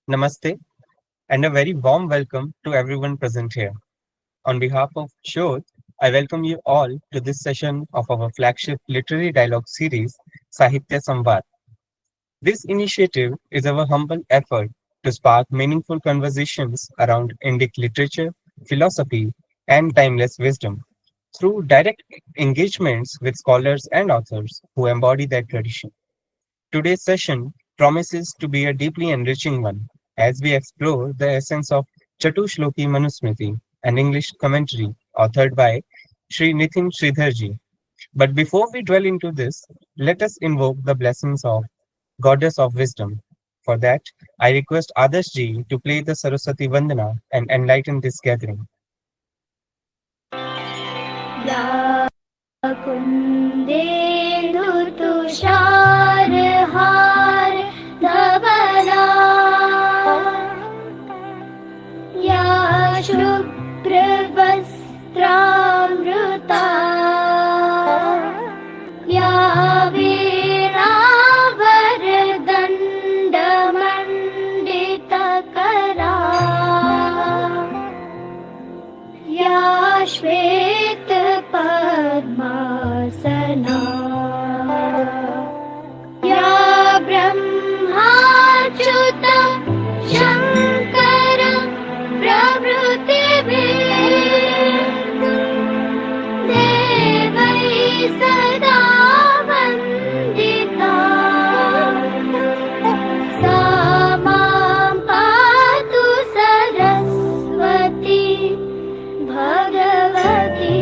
Namaste, and a very warm welcome to everyone present here. On behalf of SHoDH, I welcome you all to this session of our flagship literary dialogue series, Sahitya Samvad. This initiative is our humble effort to spark meaningful conversations around Indic literature, philosophy, and timeless wisdom through direct engagements with scholars and authors who embody that tradition. Today's session promises to be a deeply enriching one as we explore the essence of Chatuh Shloki Manusmriti, an English commentary authored by Sri Nithin Shridhar ji. But before we dwell into this, let us invoke the blessings of Goddess of Wisdom. For that, I request Adarsh ji to play the Saraswati Vandana and enlighten this gathering. या कुन्देन्दुतुषारहार धवला या शुभ्रवस्त्रामृता या वीणावरदण्डमण्डितकरा या श्वेतपद्मासना या ब्रह्माच्युतं शङ्करं प्रभृतिभिः देवैः सदा वन्दिता सा मां पातु Saraswati Bhagwati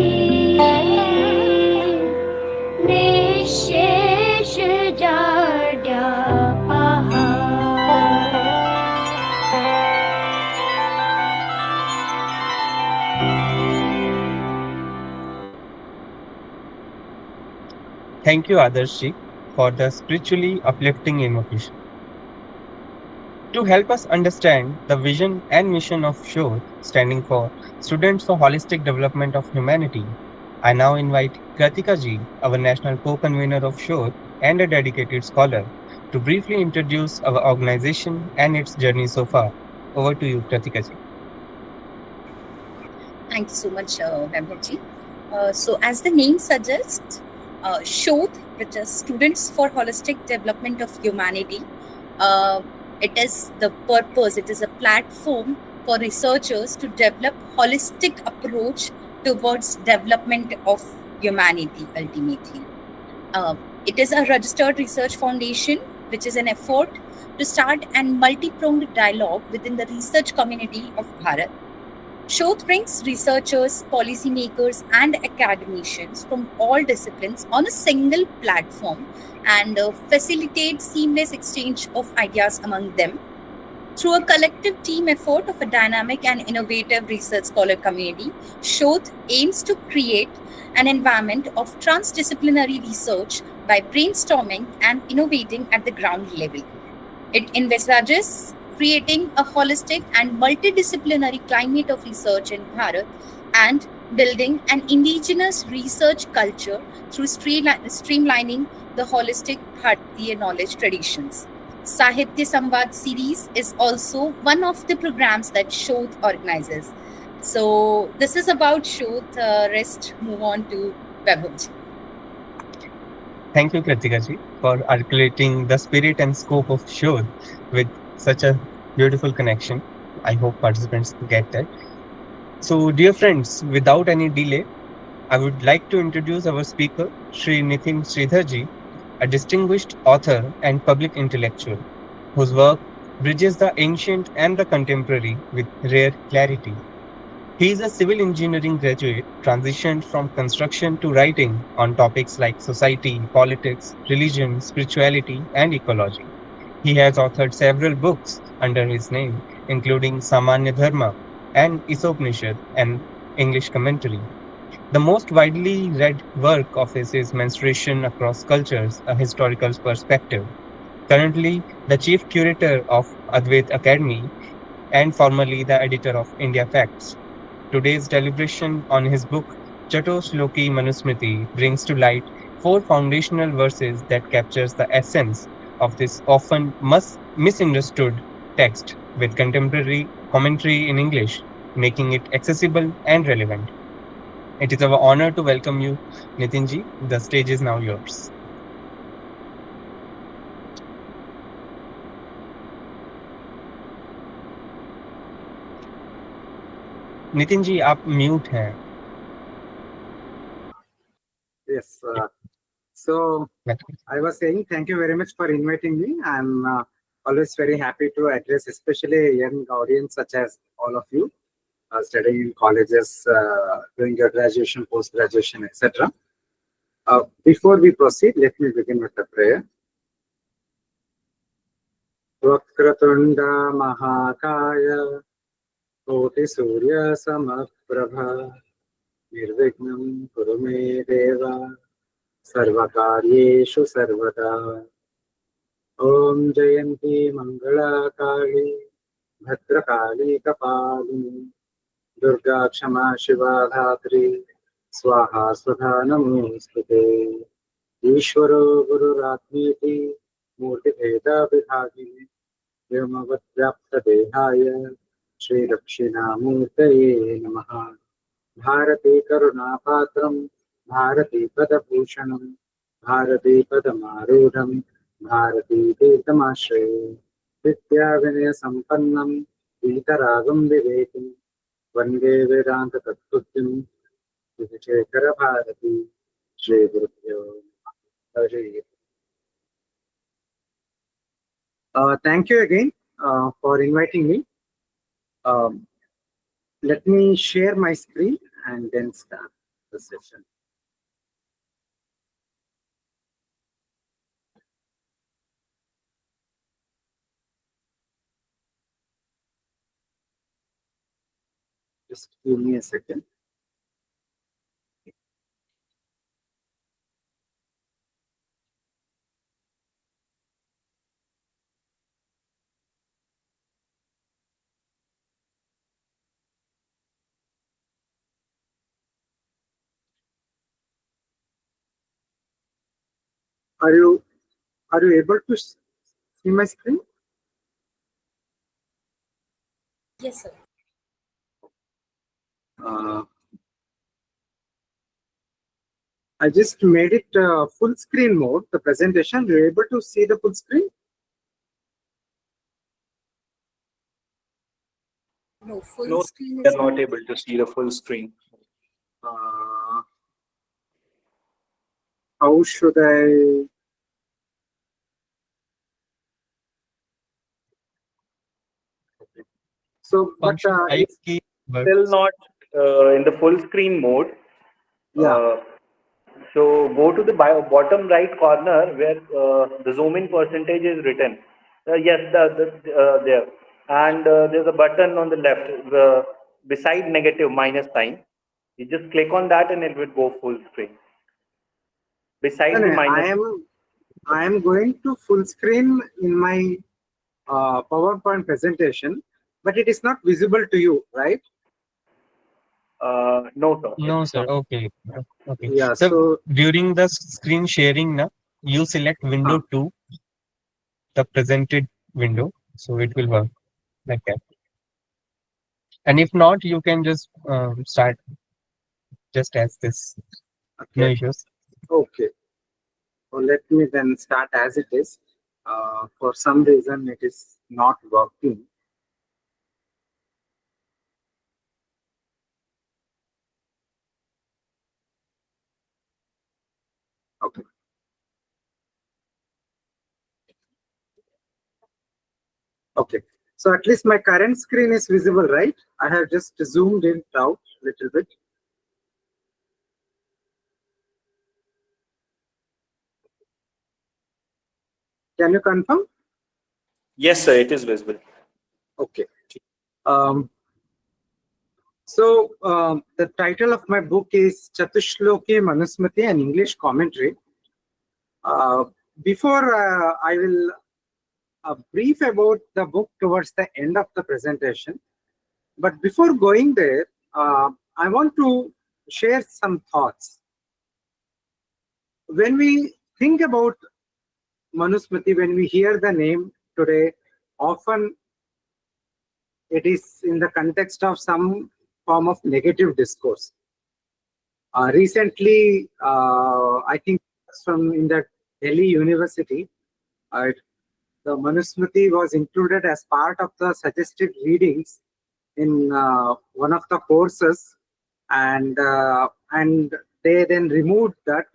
निःशेषजाड्यापहा Thank you, Adarsh ji, for the spiritually uplifting invocation. To help us understand the vision and mission of SHoDH, standing for Students for Holistic Development of Humanity, I now invite Kratika ji, our national co-convener of SHoDH and a dedicated scholar, to briefly introduce our organization and its journey so far. Over to you, Kratika ji. Thank you so much, Vaibhavji. So, as the name suggests, SHoDH, which is Students for Holistic Development of Humanity, it is the purpose, it is a platform for researchers to develop holistic approach towards development of humanity ultimately. It is a registered research foundation, which is an effort to start an multi-pronged dialogue within the research community of Bharat. SHoDH brings researchers, policymakers, and academicians from all disciplines on a single platform and facilitates seamless exchange of ideas among them. Through a collective team effort of a dynamic and innovative research scholar community, SHoDH aims to create an environment of transdisciplinary research by brainstorming and innovating at the ground level. It envisages creating a holistic and multidisciplinary climate of research in Bharat and building an indigenous research culture through streamlining the holistic Bharatiya knowledge traditions. Sahitya Samvad Series is also one of the programs that SHoDH organizes. So this is about SHoDH. Rest move on to Vaibhavji. Thank you, Kritika ji, for articulating the spirit and scope of SHoDH with such a beautiful connection. I hope participants get that. So, dear friends, without any delay, I would like to introduce our speaker, Sri Nithin Shridhar ji, a distinguished author and public intellectual, whose work bridges the ancient and the contemporary with rare clarity. He is a civil engineering graduate, transitioned from construction to writing on topics like society, politics, religion, spirituality, and ecology. He has authored several books under his name, including Samanya Dharma and Isopnishad, an English commentary. The most widely read work of his is Menstruation Across Cultures, a Historical Perspective. Currently, the chief curator of Advait Academy and formerly the editor of India Facts. Today's deliberation on his book, Chatuh Shloki Manusmriti, brings to light 4 foundational verses that captures the essence of this often misunderstood text with contemporary commentary in English, making it accessible and relevant. It is our honor to welcome you, Nitinji. The stage is now yours. Nitin ji आप mute हैं. Yes. So I was saying thank you very much for inviting me. I'm always very happy to address, especially a young audience such as all of you, studying in colleges, doing your graduation, post-graduation, etc. Before we proceed, let me begin with a prayer. Vakratunda Mahakaya Koti Surya Samaprabha Nirvignam Kurume Deva Sarvakaryeshu Sarvada Om Jayanti Mangala Kali Bhadrakali Kapalini Durga Kshama Shiva Dhatri Swaha Swadha Namostute Ishvaro Guru Ratmiti Murti Bheda Vibhagini Vyamavat Dehaya Shri Dakshinamurtaye Namaha Bharati Karunapatram Bharati Padabhushanam Bharati Padamarudham Bharati Tirthamashre Vidya Vinaya Sampannam Vitaragam Vivekim Vande Vedanta Tattvatim Vijayakara Bharati Shri Gurubhyo Namaha. Thank you again for inviting me. Let me share my screen and then start the session. Just give me a second. Are you able to see my screen? Yes, sir. I just made it full screen mode, the presentation. You're able to see the full screen? No, full No, screen we is are not able to see the full screen. How should I? So, but Function type it's key Still not in the full screen mode. yeah. So go to the bottom right corner where the zoom in percentage is written. Yes, there. And there's a button on the left, beside negative minus sign. You just click on that and it will go full screen. Beside the No, minus. I am going to full screen in my PowerPoint presentation, but it is not visible to you, right? No, sir. No, It's sir. not. Okay. Okay. Yeah. So So during the screen sharing, now you select window 2, the presented window, so it will work like that. And if not, you can just start just as this. No okay. issues. Okay. So let me then start as it is. For some reason, it is not working. Okay. Okay. So at least my current screen is visible, right? I have just zoomed in out a little bit. Can you confirm? Yes, sir. It is visible. Okay. The title of my book is Chatuh Shloki Manusmriti, an English commentary. Before I will brief about the book towards the end of the presentation. But before going there, I want to share some thoughts. When we think about Manusmriti, when we hear the name today, often it is in the context of some form of negative discourse. Recently, I think from in the Delhi University, uh, the Manusmriti was included as part of the suggested readings in one of the courses, and they then removed that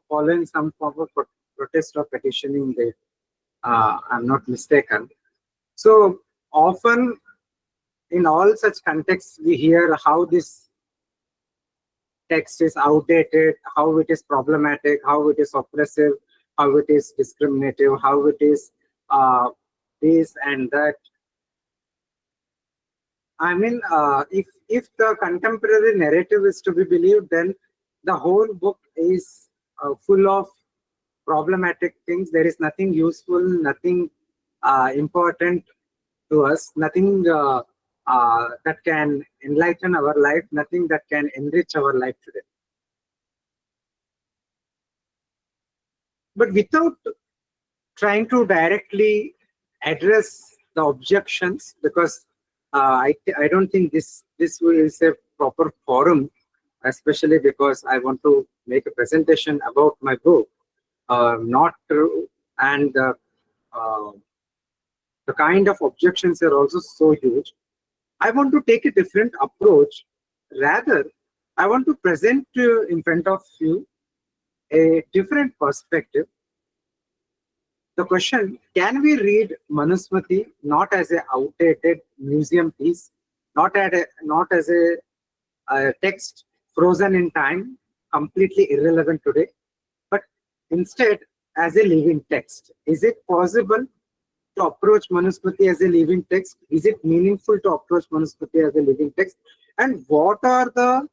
following some form of protest or petitioning. They, I'm not mistaken. So often, in all such contexts, we hear how this text is outdated, how it is problematic, how it is oppressive, how it is discriminative, how it is this and that. I mean, if the contemporary narrative is to be believed, then the whole book is full of problematic things. There is nothing useful, nothing important to us, nothing that can enlighten our life, nothing that can enrich our life today. But without trying to directly address the objections, because I don't think this is a proper forum, especially because I want to make a presentation about my book, not true, and the kind of objections are also so huge. I want to take a different approach. Rather, I want to present in front of you a different perspective. The question, can we read Manusmriti not as an outdated museum piece, not as a text frozen in time, completely irrelevant today, but instead as a living text? Is it possible to approach Manusmriti as a living text? Is it meaningful to approach Manusmriti as a living text? And what are the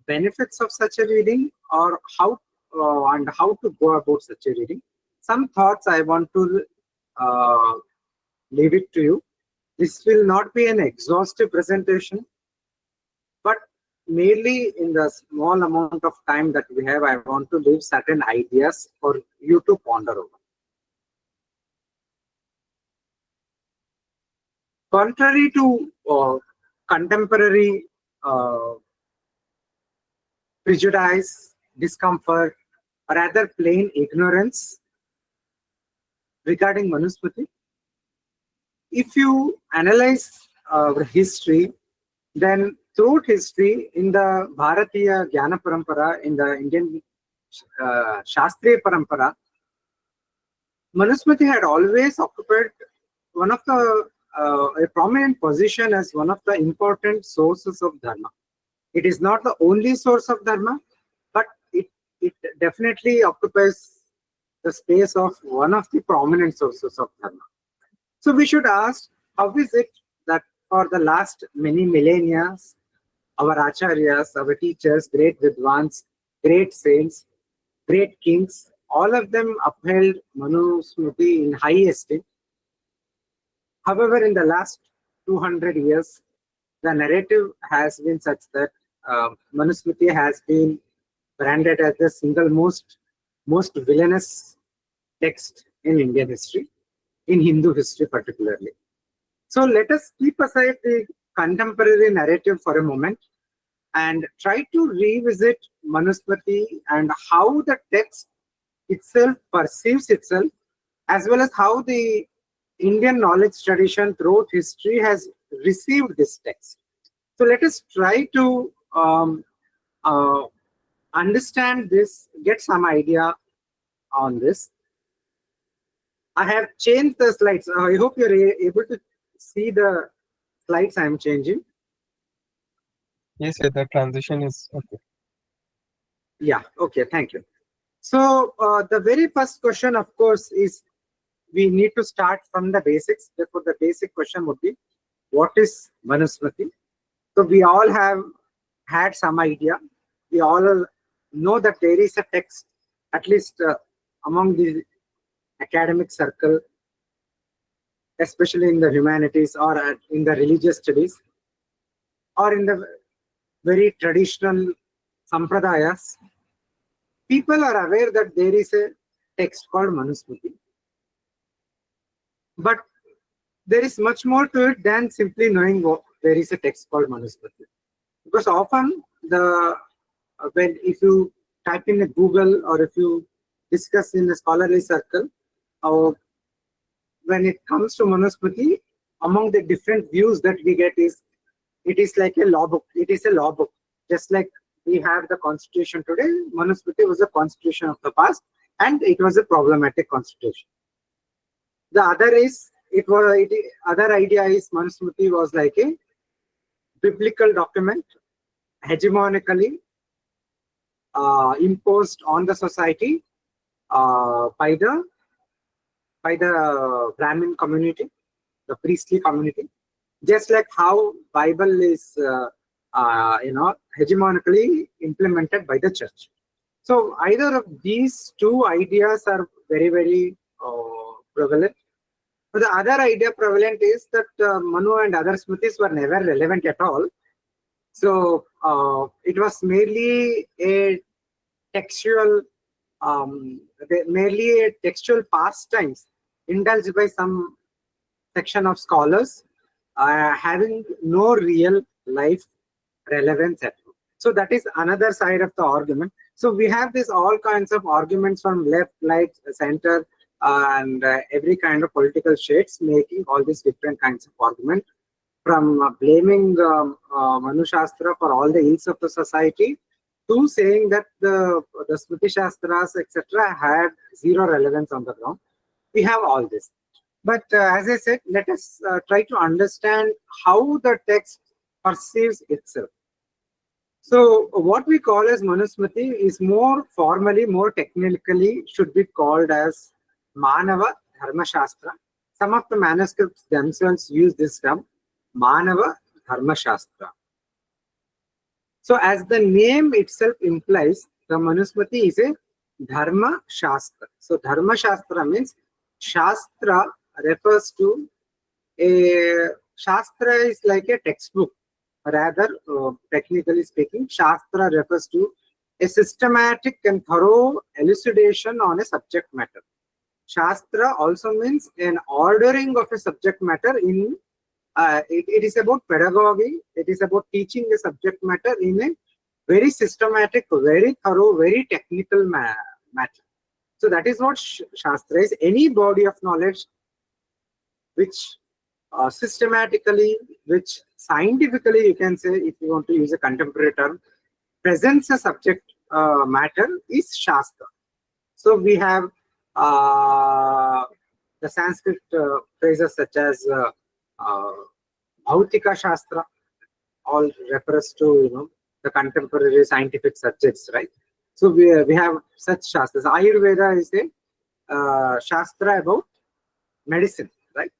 benefits of such a reading, or how to go about such a reading? Some thoughts I want to leave it to you. This will not be an exhaustive presentation, but merely in the small amount of time that we have, I want to leave certain ideas for you to ponder over. Contrary to contemporary prejudice, discomfort, or rather plain ignorance regarding Manusmriti, if you analyze history, then throughout history, in the Bharatiya Jnana Parampara, in the Indian Shastriya Parampara, Manusmriti had always occupied one of the a prominent position as one of the important sources of dharma. It is not the only source of dharma, but it definitely occupies the space of one of the prominent sources of dharma. So we should ask, how is it that for the last many millennia, our acharyas, our teachers, great vidwans, great saints, great kings, all of them upheld Manusmriti in high esteem? However, in the last 200 years, the narrative has been such that Manusmriti has been branded as the single most villainous text in Indian history, in Hindu history particularly. So let us keep aside the contemporary narrative for a moment and try to revisit Manusmriti and how the text itself perceives itself, as well as how the Indian knowledge tradition throughout history has received this text. So let us try to understand this, get some idea on this. I have changed the slides. I hope you're able to see the slides I'm changing. Yes, sir, the transition is okay. Yeah, okay, thank you. So the very first question, of course, is we need to start from the basics. Therefore, the basic question would be, what is Manusmriti? So we all have had some idea. We all know that there is a text, at least among the academic circle, especially in the humanities or in the religious studies, or in the very traditional sampradayas. People are aware that there is a text called Manusmriti. But there is much more to it than simply knowing there is a text called Manusmriti. Because often when if you type in a Google or if you discuss in a scholarly circle, uh, when it comes to Manusmriti, among the different views that we get is it is like a law book. It is a law book. Just like we have the constitution today, Manusmriti was a constitution of the past, and it was a problematic constitution. The other is other idea is Manusmriti was like a biblical document, hegemonically imposed on the society by the Brahmin community, the priestly community, just like how Bible is hegemonically implemented by the church. So either of these two ideas are very, very prevalent. But the other idea prevalent is that Manu and other Smritis were never relevant at all. So it was merely a textual, pastimes indulged by some section of scholars, having no real life relevance at all. So that is another side of the argument. So we have this all kinds of arguments from left, right, center, and every kind of political shades, making all these different kinds of argument, from blaming Manu Shastra for all the ills of the society to saying that the Smriti Shastras, etc., had zero relevance on the ground. We have all this. But as I said, let us try to understand how the text perceives itself. So what we call as Manusmriti is more formally, more technically should be called as Manava Dharma Shastra. Some of the manuscripts themselves use this term, Manava Dharma Shastra. So as the name itself implies, the Manusmriti is a Dharma Shastra. So Dharma Shastra means Shastra refers to Shastra is like a textbook. Rather, technically speaking, Shastra refers to a systematic and thorough elucidation on a subject matter. Shastra also means an ordering of a subject matter in it is about pedagogy. It is about teaching a subject matter in a very systematic, very thorough, very technical matter. So that is what Shastra is. Any body of knowledge which systematically, which scientifically, you can say, if you want to use a contemporary term, presents a subject matter is Shastra. So we have the Sanskrit phrases such as Bhautika Shastra, all refers to the contemporary scientific subjects, right? So we have such Shastras. Ayurveda is a Shastra about medicine, right?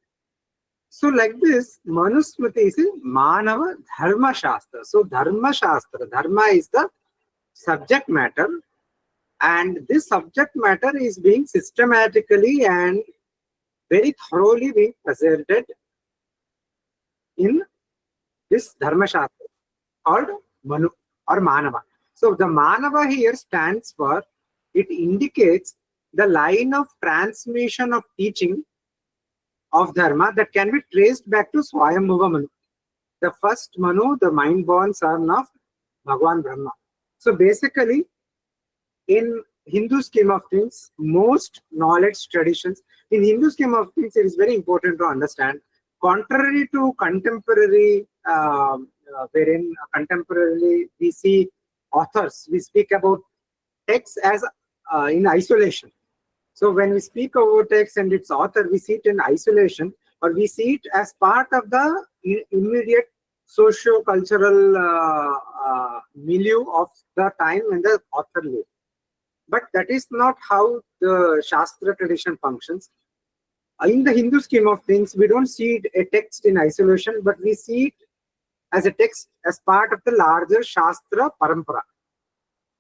So like this, Manusmriti is a Manava Dharma Shastra. So Dharma Shastra, Dharma is the subject matter, and this subject matter is being systematically and very thoroughly being presented in this Dharma Shastra called Manu or Manava. So the Manava here stands for, it indicates the line of transmission of teaching of Dharma that can be traced back to Swayambhuva Manu, the first Manu, the mind-born son of Bhagwan Brahma. So basically, in Hindu scheme of things, most knowledge traditions, in Hindu scheme of things, it is very important to understand, contrary to contemporary, wherein contemporarily we see authors, we speak about texts as in isolation. So when we speak about text and its author, we see it in isolation, or we see it as part of the immediate socio-cultural milieu of the time when the author lived. But that is not how the Shastra tradition functions. In the Hindu scheme of things, we don't see a text in isolation, but we see it as a text as part of the larger Shastra Parampara.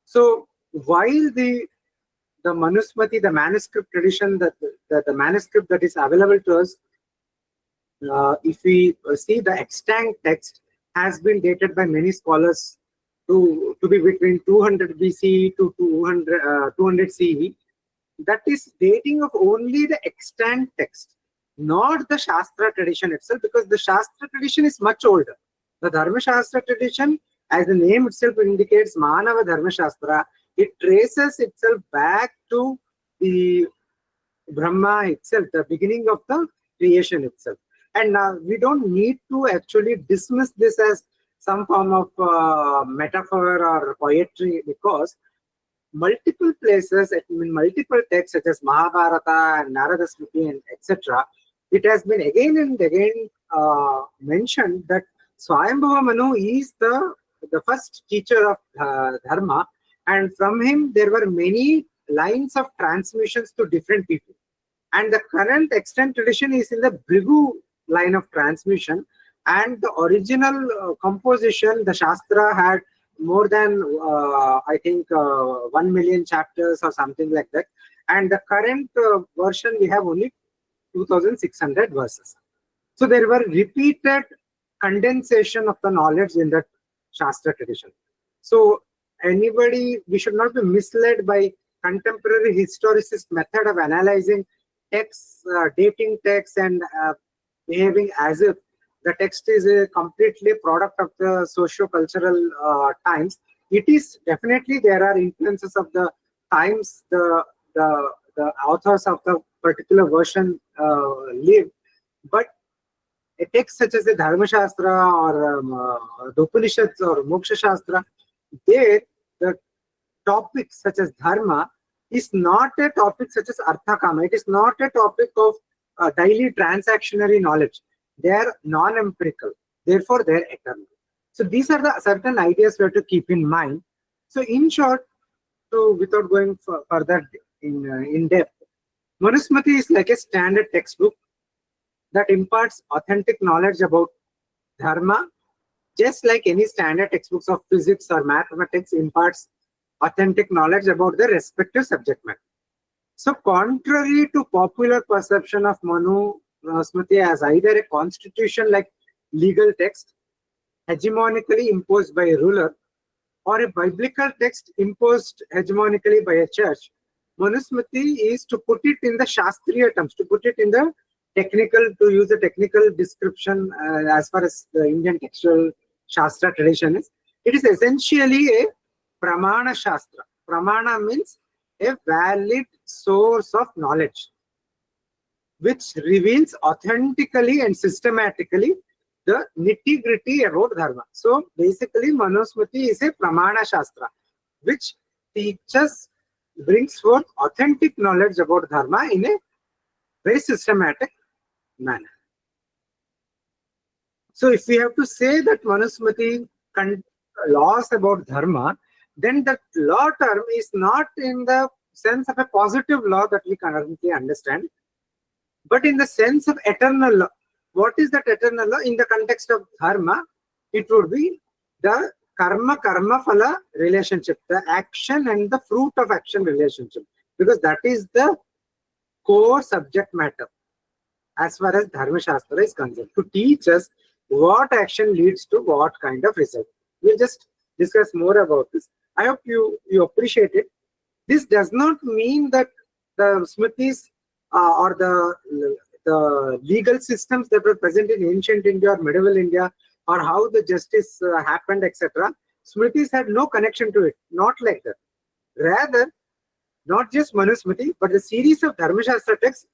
So while the Manusmriti, the manuscript tradition, the manuscript that is available to us, if we see the extant text has been dated by many scholars to be between 200 BC to 200 CE. That is dating of only the extant text. not the Shastra tradition itself, because the Shastra tradition is much older. The Dharma Shastra tradition, as the name itself indicates, Manava Dharma Shastra, it traces itself back to the Brahma itself, the beginning of the creation itself. And we don't need to actually dismiss this as some form of metaphor or poetry, because multiple places, in multiple texts such as Mahabharata and Narada Smriti and etc., it has been again and again mentioned that Swayambhava Manu is the first teacher of Dharma, and from him there were many lines of transmissions to different people. And the current extant tradition is in the Bhrigu line of transmission, and the original composition, the Shastra, had more than I think 1 million chapters or something like that, and the current version we have only 2600 verses. So there were repeated condensation of the knowledge in that Shastra tradition. So we should not be misled by contemporary historicist method of analyzing texts, dating texts, and behaving as if the text is a completely product of the socio-cultural times. It is definitely, there are influences of the times the authors of the particular version live, but a text such as the Dharma Shastra or the Upanishads or Moksha Shastra, there the topics such as Dharma is not a topic such as Artha Kama. It is not a topic of daily transactionary knowledge. They are non-empirical, therefore they are eternal. So these are the certain ideas we have to keep in mind. So in short, without going further in depth, Manusmriti is like a standard textbook that imparts authentic knowledge about Dharma, just like any standard textbooks of physics or mathematics imparts authentic knowledge about the respective subject matter. So contrary to popular perception of Manusmriti as either a constitution like legal text hegemonically imposed by a ruler or a biblical text imposed hegemonically by a church, Manusmriti is, to put it in the Shastriya terms, to put it in the technical, to use a technical description as far as the Indian textual Shastra tradition is, it is essentially a Pramana Shastra. Pramana means a valid source of knowledge, which reveals authentically and systematically the nitty-gritty about Dharma. So basically, Manusmriti is a Pramana Shastra, which brings forth authentic knowledge about Dharma in a very systematic manner. So if we have to say that Manusmriti laws about Dharma, then that law term is not in the sense of a positive law that we currently understand, but in the sense of eternal law. What is that eternal law? In the context of Dharma, it would be the karma phala relationship, the action and the fruit of action relationship, because that is the core subject matter as far as Dharma Shastra is concerned, to teach us what action leads to what kind of result. We'll just discuss more about this. I hope you appreciate it. This does not mean that the Smritis or the legal systems that were present in ancient India or medieval India, or how the justice happened, etc. Smritis had no connection to it. Not like that. Rather, not just Manusmriti, but the series of Dharma Shastra texts,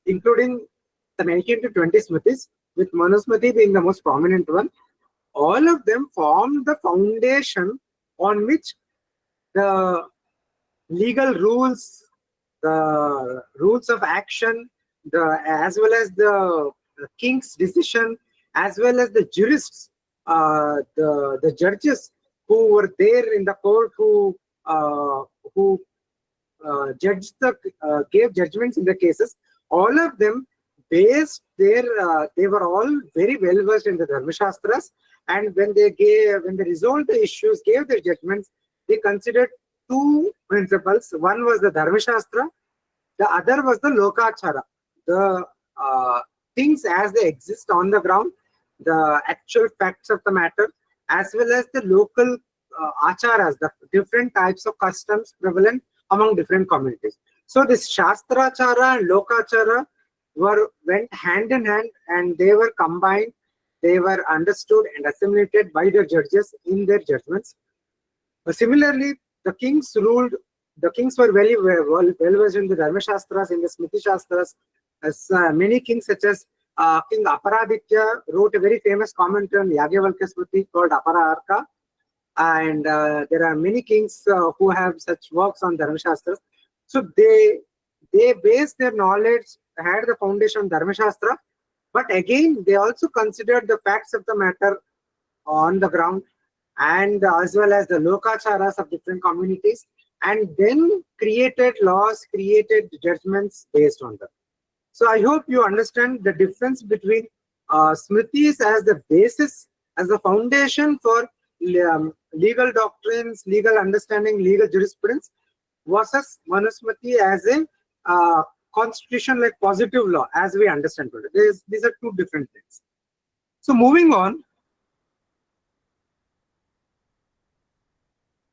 including the 19 to 20 Smritis, with Manusmriti being the most prominent one, all of them form the foundation on which the legal rules, the rules of action, as well as the king's decision, as well as the jurists, the judges who were there in the court, who gave judgments in the cases, all of them based they were all very well versed in the Dharma Shastras, and when they resolved the issues, gave their judgments, they considered two principles. One was the Dharma Shastra, the other was the Lokachara, the things as they exist on the ground, the actual facts of the matter, as well as the local acharas, the different types of customs prevalent among different communities. So this Shastrachara and Lokachara went hand in hand, and they were combined, they were understood and assimilated by the judges in their judgments. Similarly, the kings ruled, the kings were very well versed in the Dharma Shastras, in the Smriti Shastras. As many kings, such as King Aparaditya, wrote a very famous commentary on Yagyavalkya Smriti called Apararka. And there are many kings who have such works on Dharma Shastras. So they based their knowledge, had the foundation on Dharma Shastra, but again they also considered the facts of the matter on the ground, and as well as the lokacharas of different communities, and then created laws, created judgments based on them. So I hope you understand the difference between Smritis as the basis, as the foundation for legal doctrines, legal understanding, legal jurisprudence, versus Manusmriti as a constitution like positive law as we understand today. These are two different things. So moving on,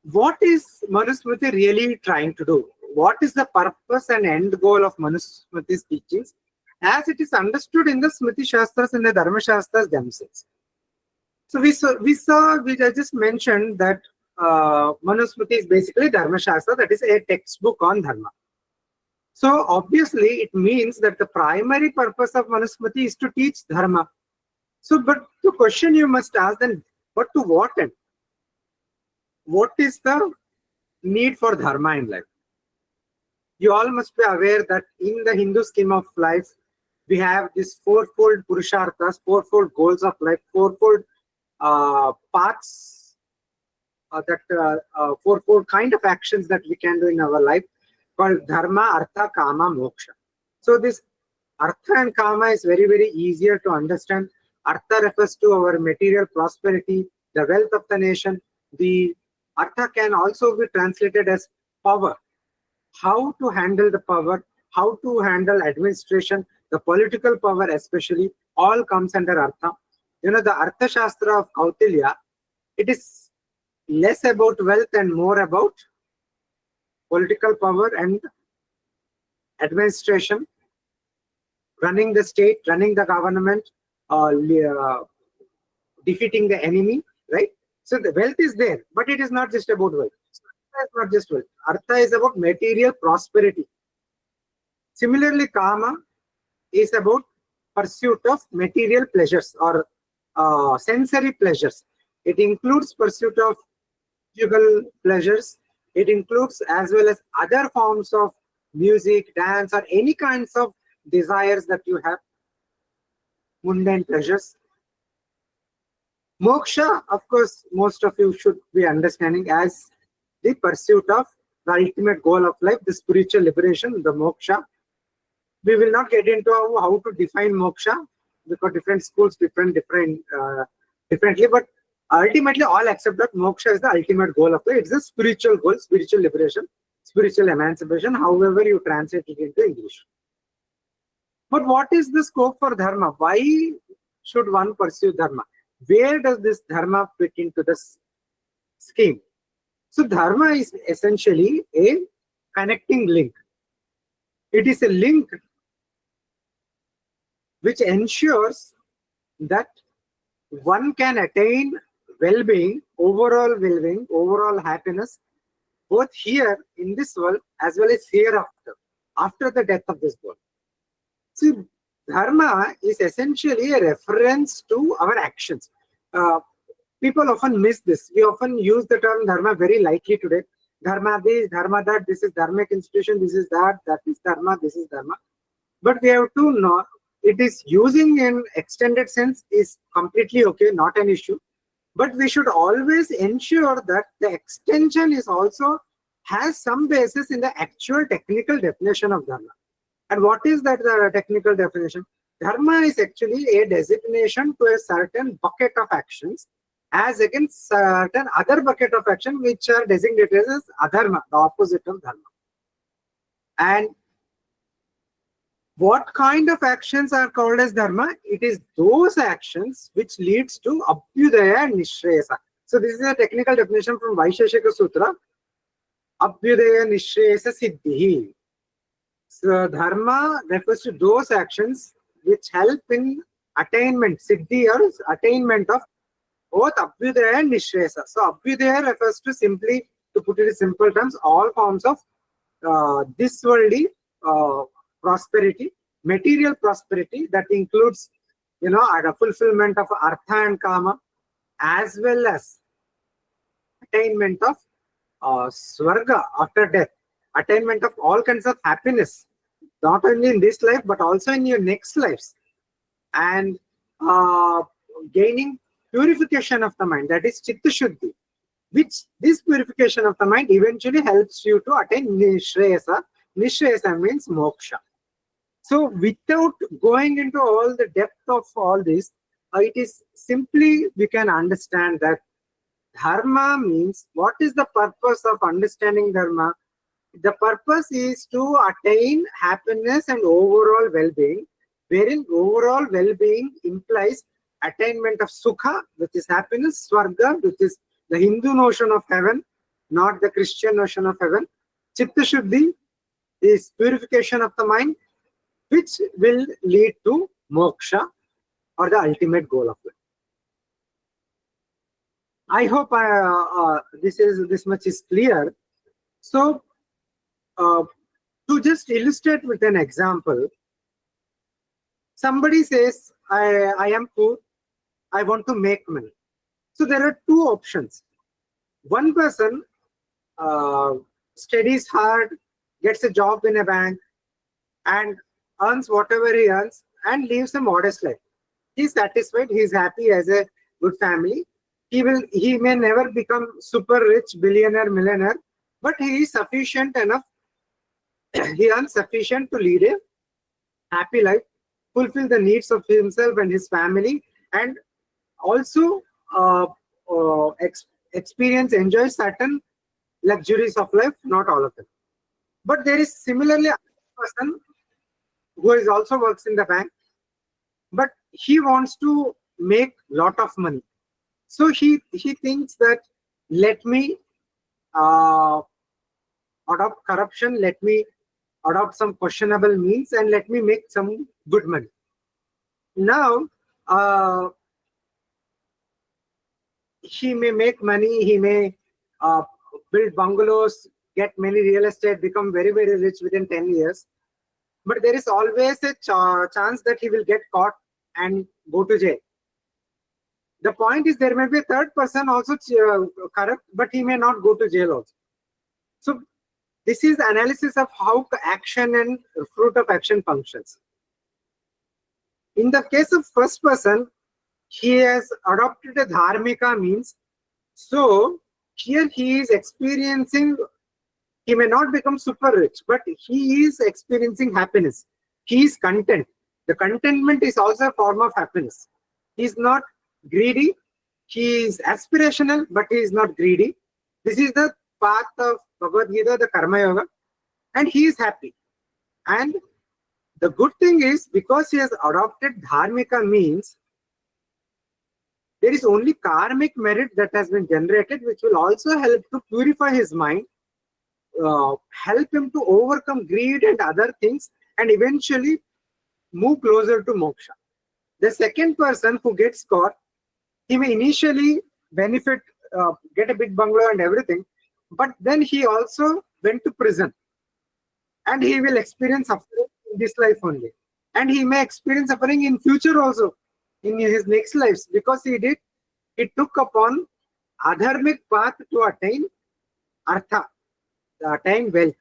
what is Manusmriti really trying to do? What is the purpose and end goal of Manusmriti's teachings as it is understood in the Smriti Shastras and the Dharma Shastras themselves? So I just mentioned that Manusmriti is basically Dharma Shastra, that is a textbook on Dharma. So obviously it means that the primary purpose of Manusmriti is to teach Dharma. So, but the question you must ask then, but to what end? What is the need for Dharma in life? You all must be aware that in the Hindu scheme of life, we have this fourfold Purusharthas, fourfold goals of life, fourfold paths, fourfold kind of actions that we can do in our life, called Dharma, Artha, Kama, Moksha. So this Artha and Kama is very, very easier to understand. Artha refers to our material prosperity, the wealth of the nation. The Artha can also be translated as power. How to handle the power, how to handle administration, the political power especially, all comes under Artha. You know, the Artha Shastra of Kautilya, it is less about wealth and more about political power and administration, running the state, running the government, defeating the enemy, right? So the wealth is there, but it is not just about wealth. Artha is not just wealth. Artha is about material prosperity. Similarly, Kama is about pursuit of material pleasures or sensory pleasures. It includes pursuit of conjugal pleasures. It includes as well as other forms of music, dance, or any kinds of desires that you have, mundane pleasures. Moksha, of course, most of you should be understanding as the pursuit of the ultimate goal of life, the spiritual liberation, the moksha. We will not get into how to define moksha because different schools differently, but ultimately all accept that moksha is the ultimate goal of life. It's a spiritual goal, spiritual liberation, spiritual emancipation, however you translate it into English. But what is the scope for dharma? Why should one pursue dharma? Where does this dharma fit into this scheme? So dharma is essentially a connecting link. It is a link which ensures that one can attain well-being, overall happiness, both here in this world as well as hereafter, after the death of this world. See, dharma is essentially a reference to our actions. People often miss this. We often use the term dharma very lightly today. Dharma this, dharma that, this is dharmic institution, this is that is dharma, this is dharma. But we have to know, it is using in extended sense is completely okay, not an issue. But we should always ensure that the extension is also has some basis in the actual technical definition of dharma. And what is that technical definition? Dharma is actually a designation to a certain bucket of actions as against certain other bucket of action which are designated as adharma, the opposite of dharma. And what kind of actions are called as dharma? It is those actions which leads to abhyudaya and nishreyasa. So this is a technical definition from Vaisheshika Sutra. Abhyudaya nishreyasa siddhi. So dharma refers to those actions which help in attainment, siddhi, or attainment of both abhyudaya and nishresa. So abhyudaya refers to, simply to put it in simple terms, all forms of this worldly prosperity, material prosperity that includes, the fulfillment of artha and kama, as well as attainment of swarga after death, attainment of all kinds of happiness, not only in this life but also in your next lives, and gaining purification of the mind, that is chitta shuddhi, which this purification of the mind eventually helps you to attain nishreyasa. Nishreyasa means moksha. So without going into all the depth of all this, it is simply we can understand that dharma means, what is the purpose of understanding dharma? The purpose is to attain happiness and overall well-being, wherein overall well-being implies attainment of sukha, which is happiness, swarga, which is the Hindu notion of heaven, not the Christian notion of heaven. Chitta shuddhi is purification of the mind, which will lead to moksha, or the ultimate goal of life. I hope this much is clear. So, to just illustrate with an example, somebody says, I am poor, I want to make money. So there are two options. One person studies hard, gets a job in a bank, and earns whatever he earns and lives a modest life. He's satisfied, he's happy, as a good family. He may never become super rich, billionaire, millionaire, but he is sufficient enough. He earns sufficient to lead a happy life, fulfill the needs of himself and his family, and also enjoy certain luxuries of life, not all of them. But there is similarly a person who is also works in the bank, but he wants to make lot of money. So he thinks that, let me adopt corruption, let me adopt some questionable means, and let me make some good money. Now, he may make money, he may build bungalows, get many real estate, become very, very rich within 10 years. But there is always a chance that he will get caught and go to jail. The point is, there may be a third person also corrupt, but he may not go to jail also. So this is analysis of how action and fruit of action functions. In the case of first person, he has adopted a dharmika means. So here he is experiencing, he may not become super rich, but he is experiencing happiness. He is content. The contentment is also a form of happiness. He is not greedy. He is aspirational, but he is not greedy. This is the path of Bhagavad Gita, the Karma Yoga, and he is happy. And the good thing is, because he has adopted dharmika means, there is only karmic merit that has been generated, which will also help to purify his mind, help him to overcome greed and other things, and eventually move closer to moksha. The second person who gets caught, he may initially benefit, get a big bungalow and everything, but then he also went to prison, and he will experience suffering in this life only, and he may experience suffering in future also, in his next lives, because he took upon adharmic path to attain artha, attain wealth.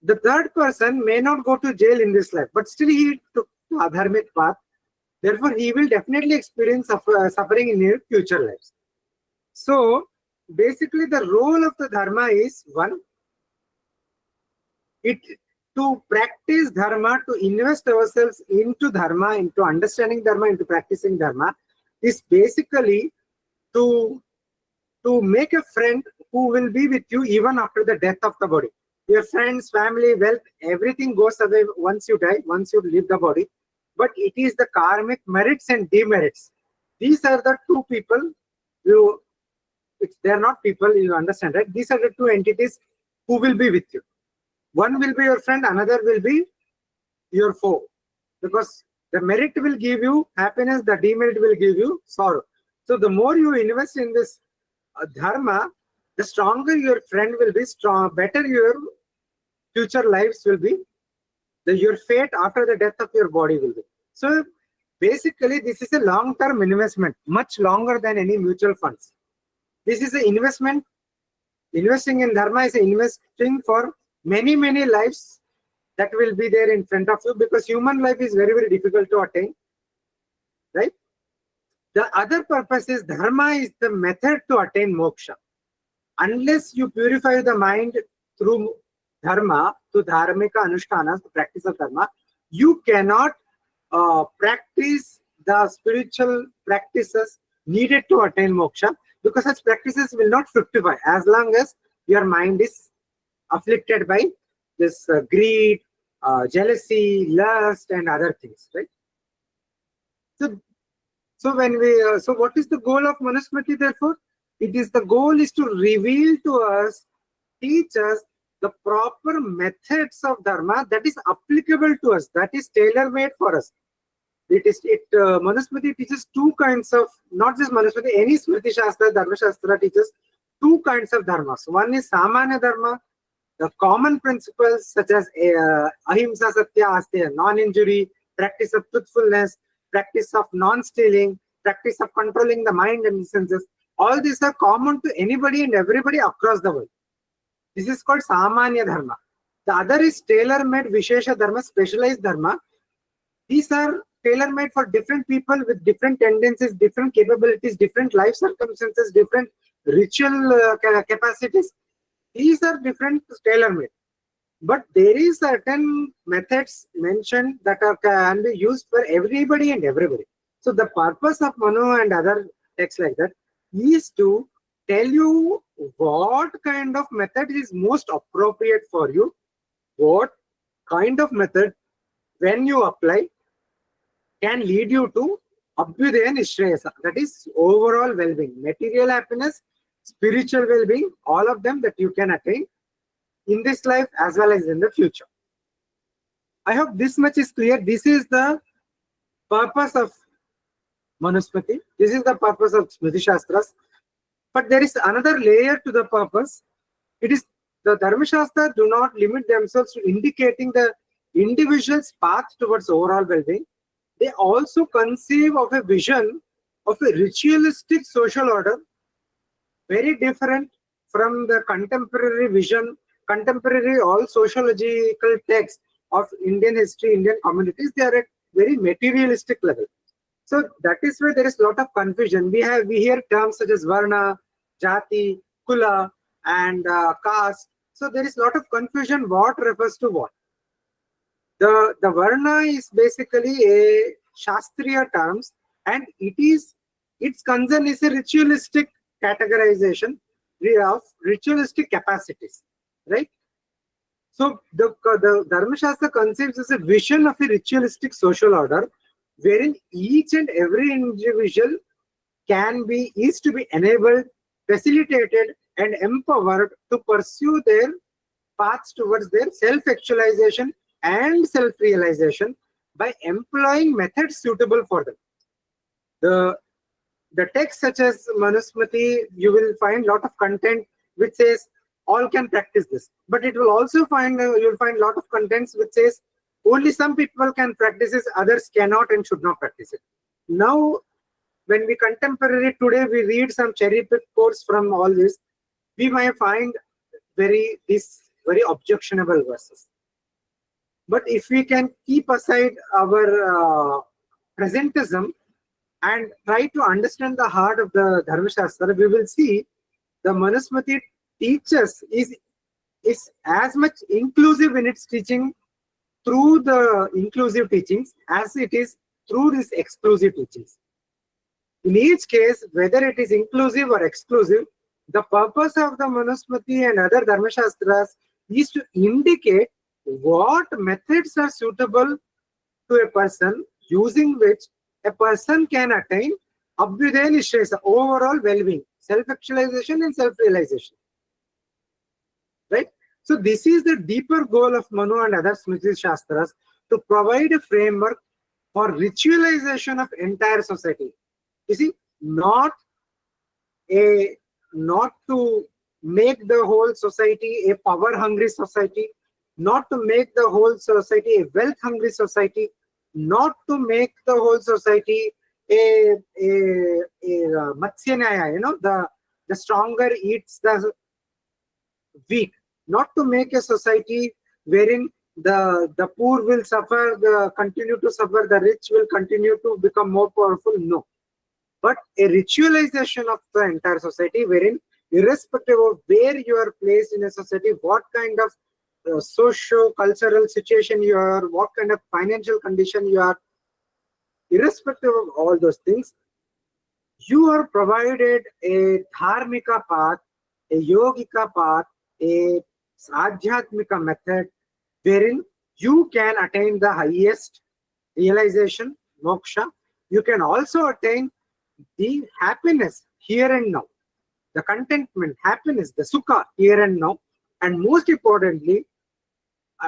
The third person may not go to jail in this life, but still he took the adharmic path. Therefore, he will definitely experience suffering in his future lives. So, basically, the role of the dharma is, one, to practice dharma, to invest ourselves into dharma, into understanding dharma, into practicing dharma, is basically to make a friend who will be with you even after the death of the body. Your friends, family, wealth, everything goes away once you die, once you leave the body. But it is the karmic merits and demerits. These are the two people, they are not people, you understand, right? These are the two entities who will be with you. One will be your friend, another will be your foe. Because the merit will give you happiness, the demerit will give you sorrow. So the more you invest in this dharma, the stronger your friend will be, better your future lives will be, your fate after the death of your body will be. So basically, this is a long-term investment, much longer than any mutual funds. This is an investment. Investing in dharma is investing for many, many lives that will be there in front of you, because human life is very, very difficult to attain, right? The other purpose is dharma is the method to attain moksha. Unless you purify the mind through dharma, to dharmika anushthanas, the practice of dharma, you cannot practice the spiritual practices needed to attain moksha, because such practices will not fructify as long as your mind is afflicted by this greed, jealousy, lust, and other things, right? So when we so what is the goal of Manusmriti? Therefore, it is the goal is to reveal to us, teach us the proper methods of dharma that is applicable to us, that is tailor made for us. Manusmriti teaches two kinds of, not just Manusmriti, any Smriti Shastra, Dharma Shastra teaches two kinds of dharmas. One is Samanya Dharma, the common principles such as Ahimsa Satya Asteya, non-injury, practice of truthfulness, practice of non-stealing, practice of controlling the mind and senses. All these are common to anybody and everybody across the world. This is called Samanya Dharma. The other is tailor-made Vishesha Dharma, specialized Dharma. These are tailor-made for different people with different tendencies, different capabilities, different life circumstances, different ritual capacities. These are different, tailor-made. But there is certain methods mentioned that can be used for everybody and everybody. So the purpose of Manu and other texts like that is to tell you what kind of method is most appropriate for you, what kind of method, when you apply, can lead you to Abhyudaya Nishreyasa, that is overall well-being, material happiness, spiritual well-being, all of them that you can attain in this life as well as in the future. I hope this much is clear. This is the purpose of Manusmriti. This is the purpose of Smriti Shastras. But there is another layer to the purpose. It is the Dharma Shastra do not limit themselves to indicating the individual's path towards overall well-being. They also conceive of a vision of a ritualistic social order, very different from the contemporary vision, contemporary all sociological texts of Indian history, Indian communities. They are at very materialistic level. So that is where there is a lot of confusion. We hear terms such as Varna, Jati, Kula, and caste. So there is a lot of confusion what refers to what. The Varna is basically a Shastriya terms, and its concern is a ritualistic categorization of ritualistic capacities, right? So the Dharma Shastra conceives as a vision of a ritualistic social order wherein each and every individual is to be enabled, facilitated, and empowered to pursue their paths towards their self-actualization and self-realization by employing methods suitable for them. The texts such as Manusmriti, you will find a lot of content which says all can practice this, but it will also find you'll find a lot of contents which says only some people can practice this, others cannot and should not practice it. Now, when we contemporary today we read some cherry-picked quotes from all this, we might find very objectionable verses. But if we can keep aside our presentism and try to understand the heart of the Dharma Shastra, we will see the Manusmriti teaches is as much inclusive in its teaching through the inclusive teachings as it is through these exclusive teachings. In each case, whether it is inclusive or exclusive, the purpose of the Manusmriti and other Dharma Shastras is to indicate what methods are suitable to a person using which a person can attain Abhyudaya Nishreyasa, overall well-being, self-actualization and self-realization. Right? So this is the deeper goal of Manu and other Smriti Shastras, to provide a framework for ritualization of entire society. You see, not to make the whole society a power-hungry society, not to make the whole society a wealth-hungry society, not to make the whole society a Matsya Nyaya, the stronger eats the weak, not to make a society wherein the poor will suffer, continue to suffer, the rich will continue to become more powerful. No, but a ritualization of the entire society, wherein irrespective of where you are placed in a society, what kind of socio-cultural situation you are, what kind of financial condition you are, irrespective of all those things, you are provided a dharmika path, a yogika path, a adhyatmika method, wherein you can attain the highest realization, moksha. You can also attain the happiness here and now, the contentment, happiness, the sukha here and now, and most importantly,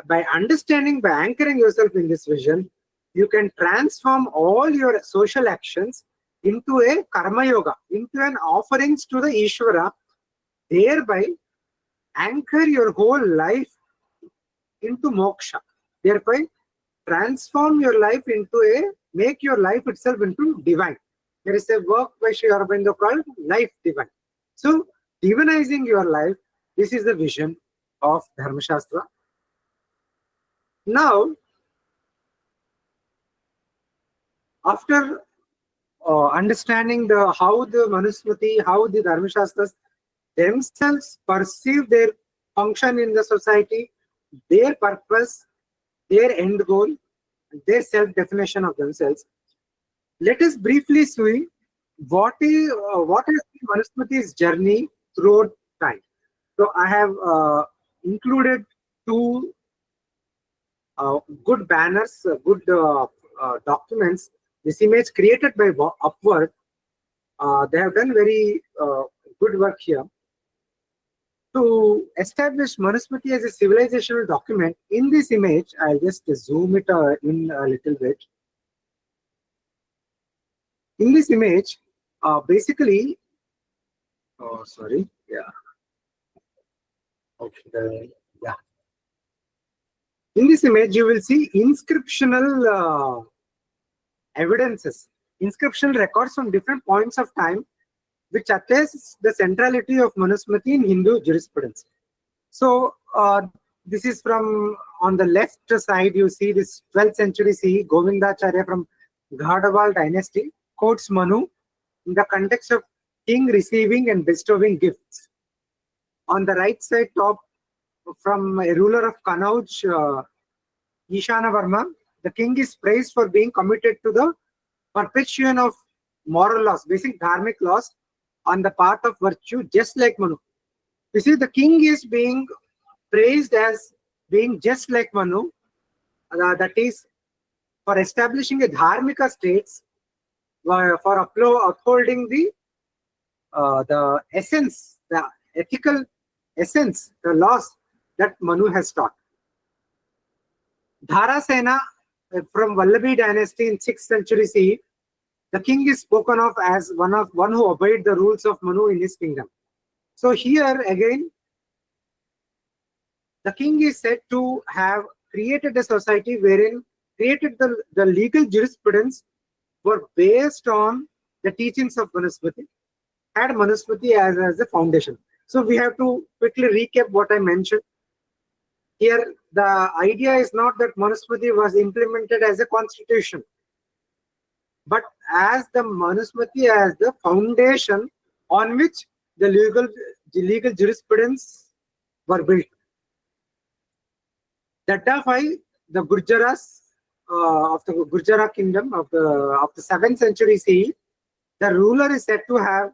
by understanding, by anchoring yourself in this vision, you can transform all your social actions into a karma yoga, into an offerings to the Ishvara, thereby anchor your whole life into moksha, thereby transform your life into make your life itself into divine. There is a work by Sri Aurobindo called Life Divine. So, divinizing your life, this is the vision of Dharma Shastra. Now, after understanding how the Manusmriti, how the Dharma Shastras themselves perceive their function in the society, their purpose, their end goal, their self-definition of themselves, let us briefly see what has been Manusmriti's journey throughout time. So I have included two good banners, good documents. This image created by Upward. They have done very good work here to establish Manusmriti as a civilizational document. In this image, I'll just zoom it in a little bit. In this image, basically, sorry, yeah, okay, yeah. In this image, you will see inscriptional evidences, inscriptional records from different points of time, which attests the centrality of Manusmriti in Hindu jurisprudence. So, this is from on the left side, you see this 12th century CE, Govindacharya from Ghadawal dynasty quotes Manu in the context of king receiving and bestowing gifts. On the right side top, from a ruler of Kanauj, Ishana Varma, the king is praised for being committed to the perpetuation of moral laws, basic dharmic laws on the path of virtue, just like Manu. You see, the king is being praised as being just like Manu, that is, for establishing a dharmika states, for upholding the essence, the ethical essence, the laws that Manu has taught. Dharasena from Vallabhi dynasty in 6th century CE, the king is spoken of as one who obeyed the rules of Manu in his kingdom. So here again, the king is said to have created a society wherein created the legal jurisprudence were based on the teachings of Manusmriti, had Manusmriti as a foundation. So we have to quickly recap what I mentioned. Here, the idea is not that Manusmriti was implemented as a constitution, but as the Manusmriti as the foundation on which the legal jurisprudence were built. Daddafai, the Gurjaras of the Gurjara kingdom of the 7th century CE, the ruler is said to have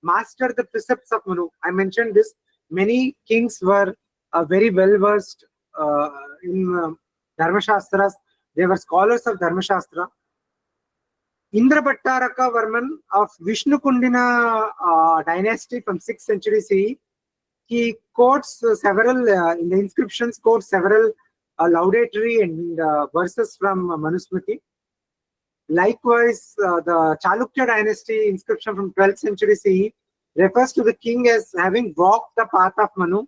mastered the precepts of Manu. I mentioned this. Many kings were very well versed in Dharma Shastras. They were scholars of Dharma Shastra. Indra Bhattaraka Varman of Vishnu Kundina dynasty from 6th century CE, he quotes several, in the inscriptions, quotes several laudatory and verses from Manusmriti. Likewise, the Chalukya dynasty inscription from 12th century CE refers to the king as having walked the path of Manu.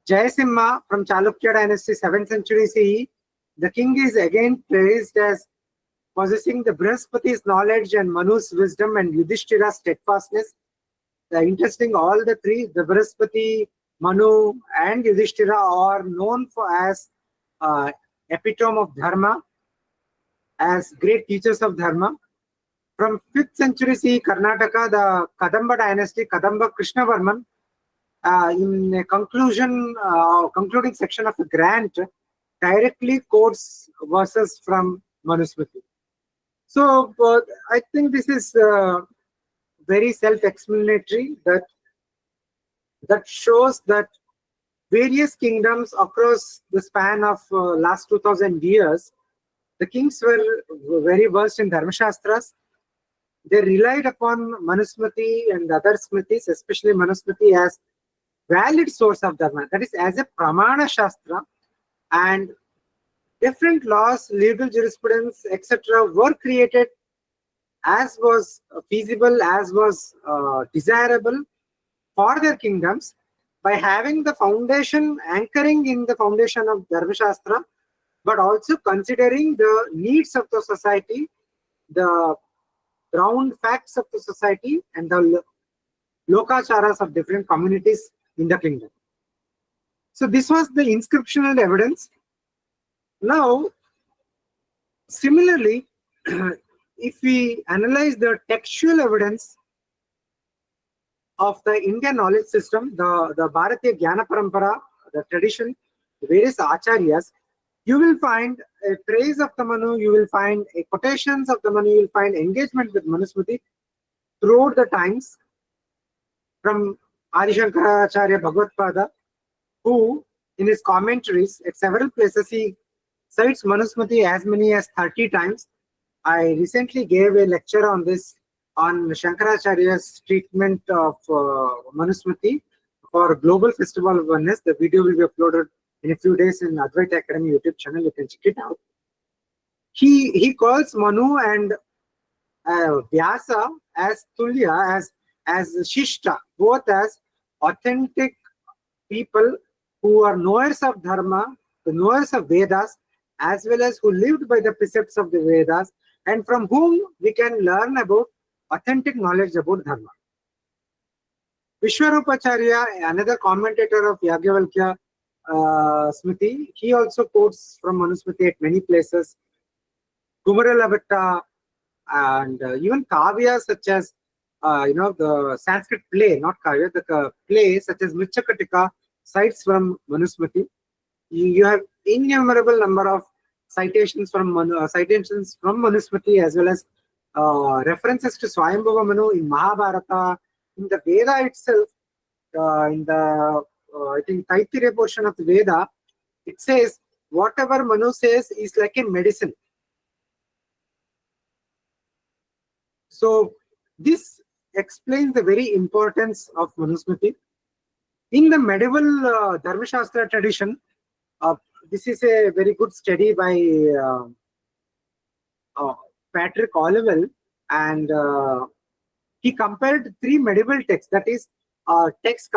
Jayasimha from Chalukya dynasty 7th century CE, the king is again praised as possessing the Brihaspati's knowledge and Manu's wisdom and Yudhishthira's steadfastness. Interesting, all the three, the Brihaspati, Manu and Yudhishthira, are known for as epitome of Dharma, as great teachers of Dharma. From 5th century CE Karnataka, the Kadamba dynasty, Kadamba Krishnavarman, in a concluding section of the grant, directly quotes verses from Manusmriti. So I think this is very self-explanatory, that shows that various kingdoms across the span of last 2000 years, the kings were very versed in Dharmashastras. They relied upon Manusmriti and other Smritis, especially Manusmriti, as valid source of Dharma, that is as a Pramana Shastra, and different laws, legal jurisprudence, etc. were created as was feasible, as was desirable for their kingdoms, by having the foundation, anchoring in the foundation of Dharmashastra, but also considering the needs of the society, the ground facts of the society, and the lokacharas of different communities in the kingdom. So this was the inscriptional evidence. Now, similarly, if we analyze the textual evidence of the Indian knowledge system, the Bharatiya Jnana Parampara, the tradition, the various acharyas, you will find a praise of the Manu, you will find a quotations of the Manu, you will find engagement with Manusmriti throughout the times, from Adi Shankaracharya Bhagavad-pada, who in his commentaries at several places he cites Manusmriti as many as 30 times. I recently gave a lecture on this, on Shankaracharya's treatment of Manusmriti for Global Festival of Oneness. The video will be uploaded in a few days in Advaita Academy YouTube channel. You can check it out. He calls Manu and Vyasa as Tulya, as Shishta, both as authentic people who are knowers of Dharma, the knowers of Vedas, as well as who lived by the precepts of the Vedas, and from whom we can learn about authentic knowledge about Dharma. Vishwarupacharya, another commentator of Yagyavalkya Smriti, he also quotes from Manusmriti at many places. Kumaralabhatta, and even Kavya, such as the Sanskrit play, not Kavya, the play such as Michakatika, cites from Manusmriti. You have innumerable number of citations from Manusmriti, as well as references to Swayambhuva Manu in Mahabharata, in the Veda itself, in the I think Taittiriya portion of the Veda, it says whatever Manu says is like a medicine. So this explains the very importance of Manusmriti. In the medieval Dharmashastra tradition, this is a very good study by Patrick Olivelle, and he compared three medieval texts, that is, texts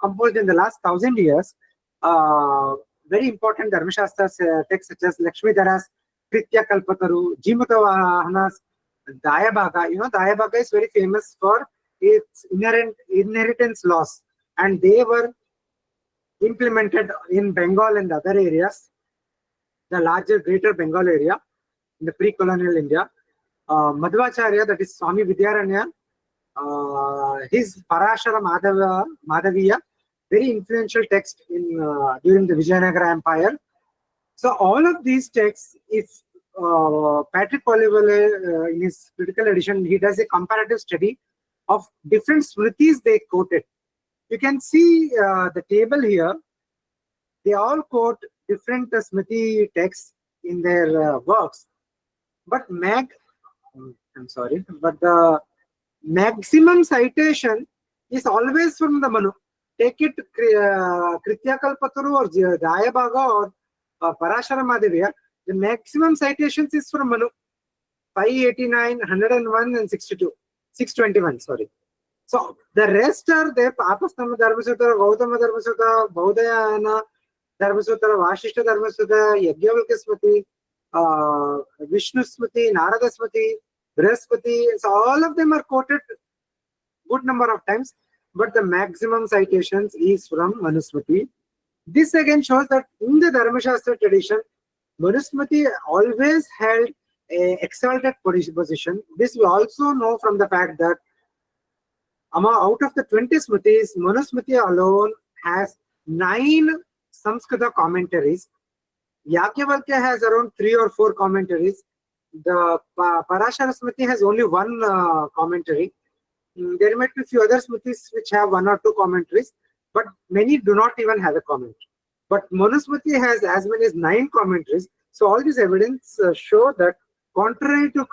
composed in the last 1000 years, very important Dharmashastra texts such as Lakshmidhara's Kritya Kalpataru, Jimutavahana's Dayabhaga. Dayabhaga is very famous for its inheritance laws, and they were implemented in Bengal and other areas, the larger greater Bengal area in the pre-colonial India. Madhvacharya, that is Swami Vidyaranya, his Parashara Madhaviya, very influential text in during the Vijayanagara Empire. So all of these texts, if Patrick Olivelle in his critical edition, he does a comparative study of different smritis they quoted. You can see the table here. They all quote different smriti texts in their works, but the maximum citation is always from the Manu. take it Kritya Kalpataru or Jayabhaga or Parashara Madhavya, the maximum citations is from Manu. 589, 101 and 62. 621, sorry. So the rest are there. Apastama Dharmasutra, Gautama Dharmasutra, Baudayana Dharmasutra, Vashishta Dharmasutra, Yagyavalkya Smriti, Vishnu Smriti, Narada Smriti, Brihaspati. So all of them are quoted good number of times, but the maximum citations is from Manusmriti. This again shows that in the Dharmashastra tradition, Manusmriti always held a exalted position. This we also know from the fact that out of the 20 Smritis, Manusmriti alone has 9 Samskrita commentaries. Yagyavalkya has around 3 or 4 commentaries. The Parashara Smriti has only 1 commentary. There might be few other Smritis which have 1 or 2 commentaries, but many do not even have a commentary. But Manusmriti has as many as 9 commentaries. So all this evidence show that contrary to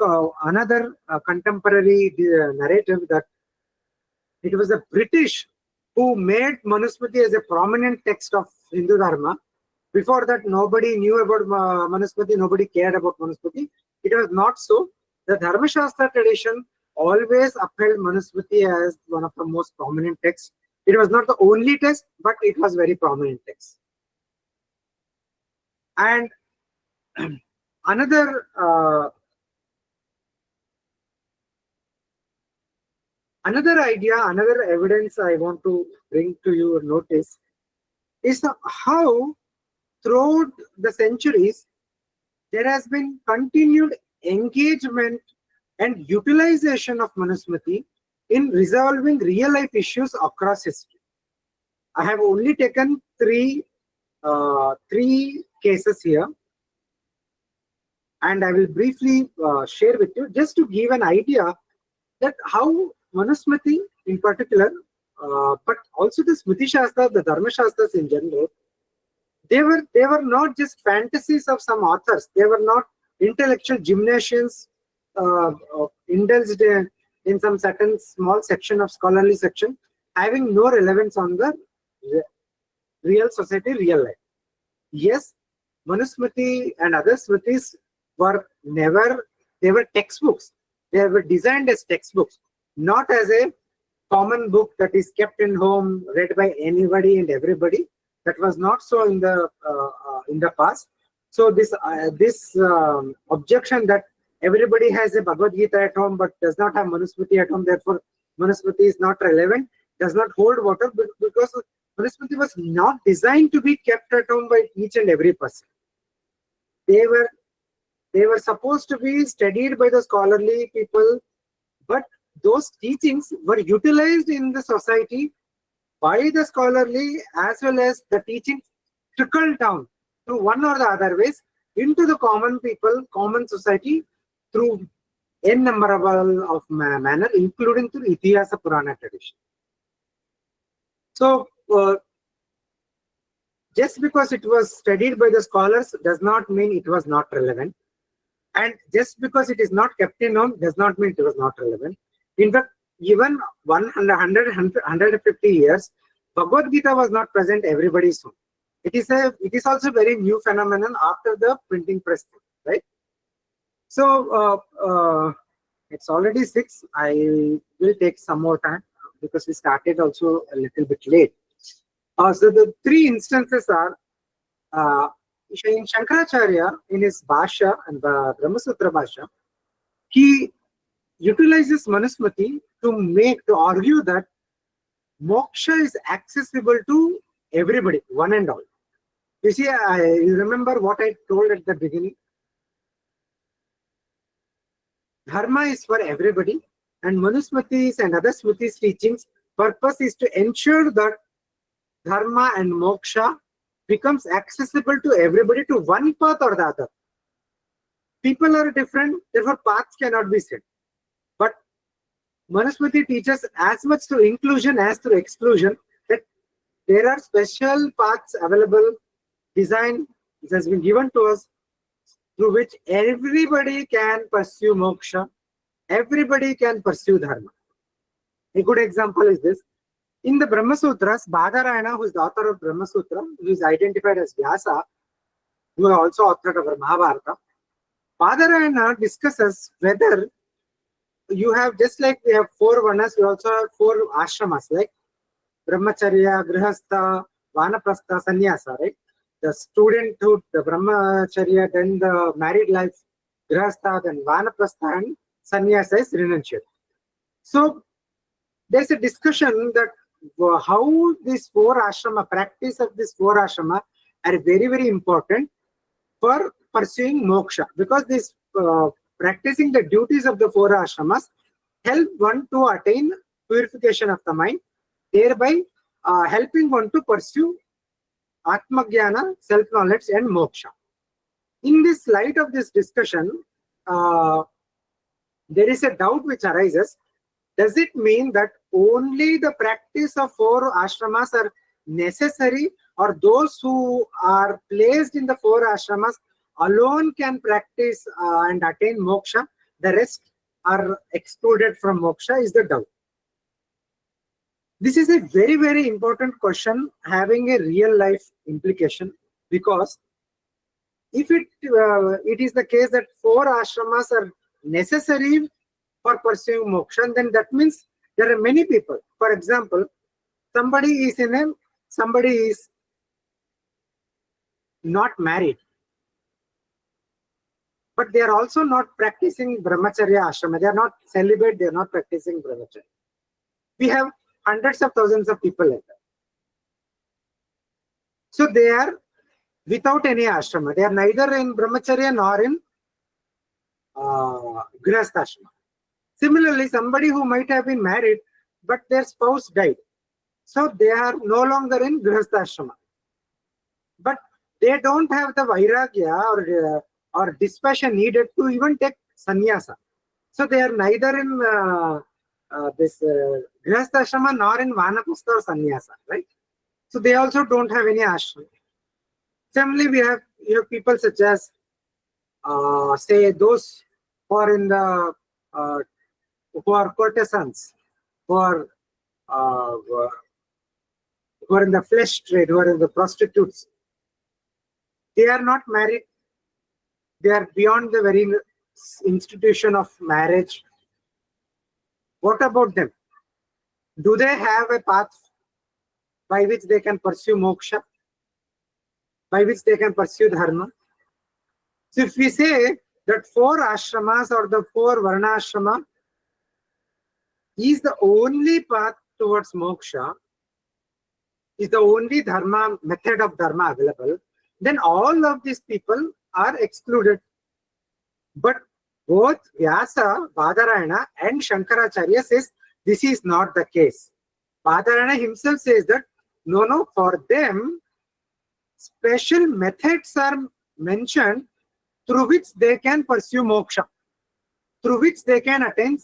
another contemporary narrative that it was the British who made Manusmriti as a prominent text of Hindu Dharma. Before that, nobody knew about Manusmriti, nobody cared about Manusmriti. It was not so. The Dharma Shastra tradition always upheld Manusmriti as one of the most prominent texts. It was not the only text, but it was very prominent text. And another idea, another evidence I want to bring to your notice is how throughout the centuries there has been continued engagement and utilization of Manusmriti in resolving real life issues across history. I have only taken three cases here, and I will briefly share with you just to give an idea that how Manusmriti in particular, but also the Smriti Shastra, the Dharma Shastras in general, they were not just fantasies of some authors. They were not intellectual gymnasiums indulged in some certain small section of scholarly section, having no relevance on the real society, real life. Yes, Manusmriti and other Smritis were never, they were textbooks. They were designed as textbooks, not as a common book that is kept in home, read by anybody and everybody. That was not so in the past. So this objection that everybody has a Bhagavad Gita at home but does not have Manusmriti at home, therefore Manusmriti is not relevant, does not hold water, because Manusmriti was not designed to be kept at home by each and every person. They were supposed to be studied by the scholarly people, but those teachings were utilized in the society by the scholarly, as well as the teachings trickled down to one or the other ways into the common people, common society through innumerable of manner, including through Itihasa Purana tradition. So just because it was studied by the scholars does not mean it was not relevant. And just because it is not kept in home does not mean it was not relevant. In fact, even 150 years, Bhagavad Gita was not present everybody's home. It is also a very new phenomenon after the printing press, right? So it's already 6. I will take some more time because we started also a little bit late. So the 3 instances are in Shankaracharya, in his Bhasha and the Brahmasutra Bhasha, he utilizes Manusmriti to argue that moksha is accessible to everybody, one and all. You see, you remember what I told at the beginning? Dharma is for everybody, and Manusmriti's and other Smriti's teachings purpose is to ensure that Dharma and moksha becomes accessible to everybody, to one path or the other. People are different, therefore paths cannot be set. But Manusmriti teaches as much through inclusion as through exclusion, that there are special paths available, design which has been given to us, through which everybody can pursue moksha, everybody can pursue dharma. A good example is this. In the Brahma Sutras, Badarayana, who is the author of Brahma Sutra, who is identified as Vyasa, who also authored our Mahabharata, Badarayana discusses whether you have, just like we have 4 varnas, we also have 4 ashramas, like Brahmacharya, Grihastha, Vanaprastha, Sannyasa, right? The studenthood, the Brahmacharya, then the married life, Grihastha, then Vanaprastha, and Sannyasa is renunciate. So there's a discussion that how these 4 ashrama, practice of these 4 ashrama are very, very important for pursuing moksha, because this practicing the duties of the 4 ashramas help one to attain purification of the mind, thereby helping one to pursue Atmajnana, self-knowledge, and moksha. In this light of this discussion, there is a doubt which arises. Does it mean that only the practice of 4 ashramas are necessary, or those who are placed in the 4 ashramas alone can practice and attain moksha? The rest are excluded from moksha, is the doubt. This is a very, very important question having a real life implication, because if it is the case that 4 ashramas are necessary for pursuing moksha, then that means there are many people. For example, somebody is not married, but they are also not practicing brahmacharya ashrama. They are not celibate, they are not practicing brahmacharya. We have hundreds of thousands of people like that. So they are without any ashrama. They are neither in brahmacharya nor in grihastha ashrama. Similarly, somebody who might have been married, but their spouse died, so they are no longer in grihastha ashrama. But they don't have the vairagya or dispassion needed to even take sannyasa. So they are neither in this grihastha ashrama nor in vanaprastha or sannyasa, right? So they also don't have any ashrama. Similarly, we have people such as say those who are in the who are courtesans, who are in the flesh trade, who are in the prostitutes. They are not married. They are beyond the very institution of marriage. What about them? Do they have a path by which they can pursue moksha, by which they can pursue dharma? So if we say that 4 ashramas or the 4 varnashrama is the only path towards moksha, is the only dharma, method of dharma available, then all of these people are excluded. But both Vyasa, Badarayana and Shankaracharya says this is not the case. Badarayana himself says that no, for them special methods are mentioned through which they can pursue moksha, through which they can attain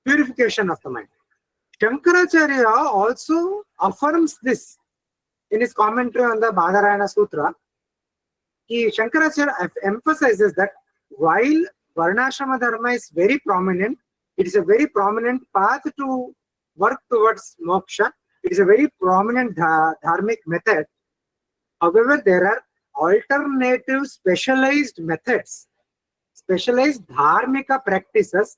purification of the mind. Shankaracharya also affirms this in his commentary on the Badarayana Sutra. Shankaracharya emphasizes that while Varnashrama Dharma is very prominent, it is a very prominent path to work towards moksha. It is a very prominent dharmic method. However, there are alternative specialized methods, specialized dharmika practices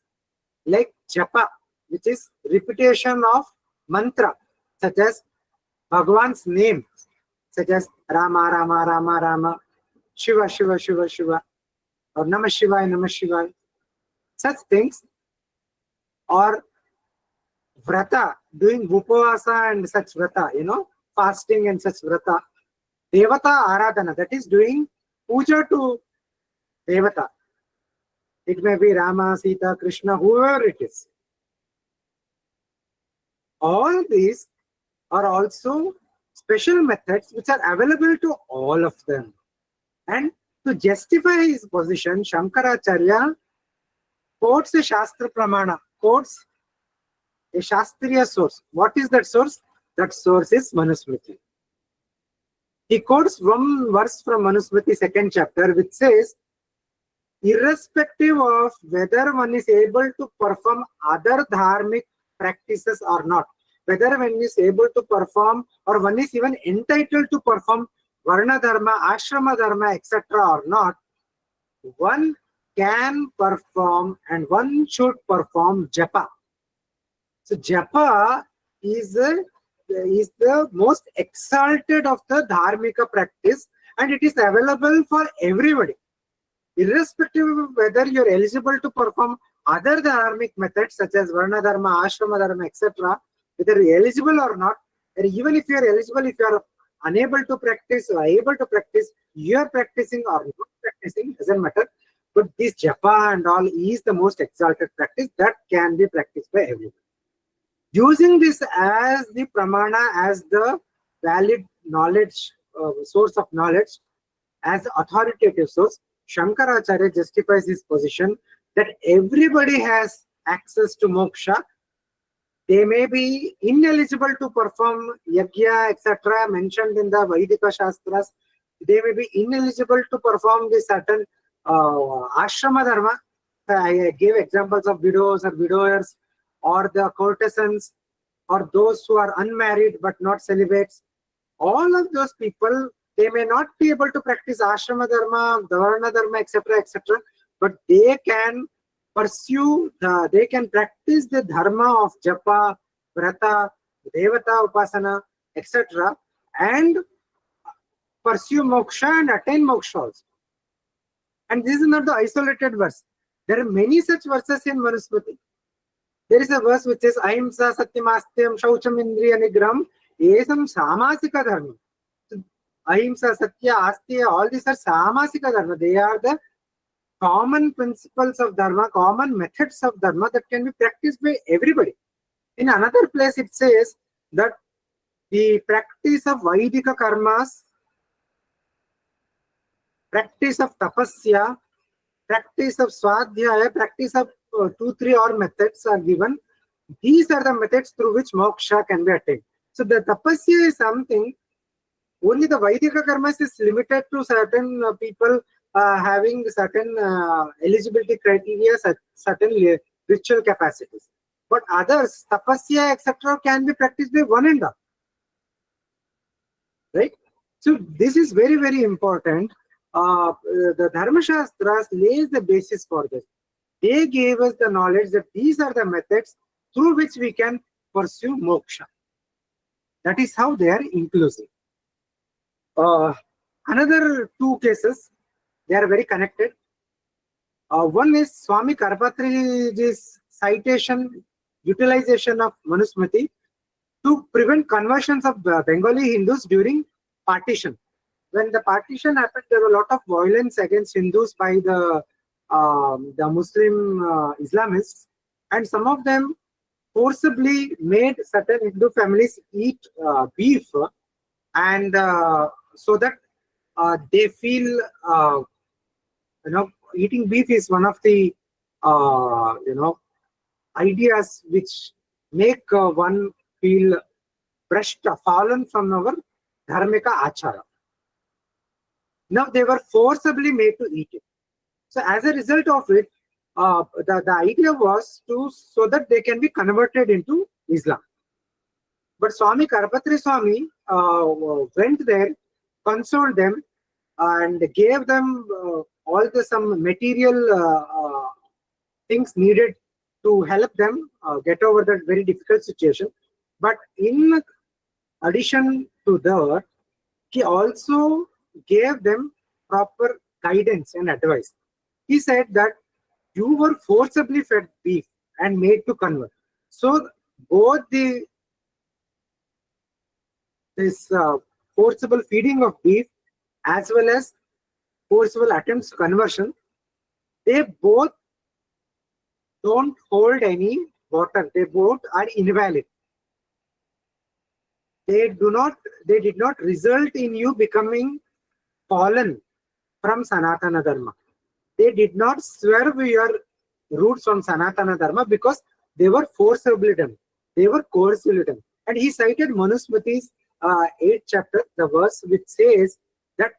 like japa, which is repetition of mantra, such as Bhagavan's name, such as Rama, Rama, Rama, Rama, Shiva, Shiva, Shiva, Shiva, or Namah Shivaya, Namah Shivaya, such things, or vrata, doing upavasa and such vrata, fasting and such vrata, devata aradhana, that is doing puja to devata. It may be Rama, Sita, Krishna, whoever it is. All these are also special methods which are available to all of them. And to justify his position, Shankaracharya quotes a Shastra Pramana, quotes a Shastriya source. What is that source? That source is Manusmriti. He quotes one verse from Manusmriti, 2nd chapter, which says, irrespective of whether one is able to perform other dharmic practices or not. Whether one is able to perform or one is even entitled to perform Varna Dharma, Ashrama Dharma, etc. or not, one can perform and one should perform japa. So japa is the most exalted of the dharmika practice, and it is available for everybody, irrespective of whether you're eligible to perform other dharmic methods such as Varna Dharma, Ashrama Dharma, etc. Whether you're eligible or not, and even if you're eligible, if you're unable to practice or able to practice, you're practicing or not practicing, doesn't matter. But this japa and all is the most exalted practice that can be practiced by everyone. Using this as the pramana, as the valid knowledge, source of knowledge, as authoritative source, Shankaracharya justifies his position that everybody has access to moksha. They may be ineligible to perform yajna, etc., mentioned in the Vaidika Shastras. They may be ineligible to perform the certain ashrama dharma. I gave examples of widows or widowers, or the courtesans, or those who are unmarried but not celibates. All of those people, they may not be able to practice ashrama dharma, varna dharma, etc., etc., but they can pursue they can practice the dharma of japa, vrata, devata upasana, etc., and pursue moksha and attain moksha also. And this is not the isolated verse. There are many such verses in Manusmriti. There is a verse which says ahimsa satyamastyam shaucham indriya nigram esam samasika dharma. So, ahimsa, satya, asteya, all these are samasika dharma. They are the common principles of dharma, common methods of dharma that can be practiced by everybody. In another place it says that the practice of Vaidika karmas, practice of tapasya, practice of swadhyaya, practice of 2-3 or methods are given. These are the methods through which moksha can be attained. So the tapasya is something, only the Vaidika karmas is limited to certain people having certain eligibility criteria, certain ritual capacities. But others, tapasya, etc., can be practiced by one and all. Right? So this is very, very important. The Dharma Shastras lays the basis for this. They gave us the knowledge that these are the methods through which we can pursue moksha. That is how they are inclusive. Another two cases, they are very connected. One is Swami Karpatriji's citation, utilization of Manusmriti to prevent conversions of Bengali Hindus during partition. When the partition happened, there were a lot of violence against Hindus by the Muslim Islamists, and some of them forcibly made certain Hindu families eat beef, and so that they feel, eating beef is one of the ideas which make one feel brushed, fallen from our dharmika achara. Now they were forcibly made to eat it. So as a result of it, the idea was so that they can be converted into Islam. But Swami Karpatri Swami went there, consoled them, and gave them all some material things needed to help them get over that very difficult situation. But in addition to that, he also gave them proper guidance and advice. He said that you were forcibly fed beef and made to convert. So both this forcible feeding of beef as well as forcible attempts to conversion, they both don't hold any water. They both are invalid. They did not result in you becoming fallen from Sanatana Dharma. They did not swerve your roots from Sanatana Dharma because they were forcibly done. They were coercively done. And he cited Manusmriti's 8th chapter, the verse which says that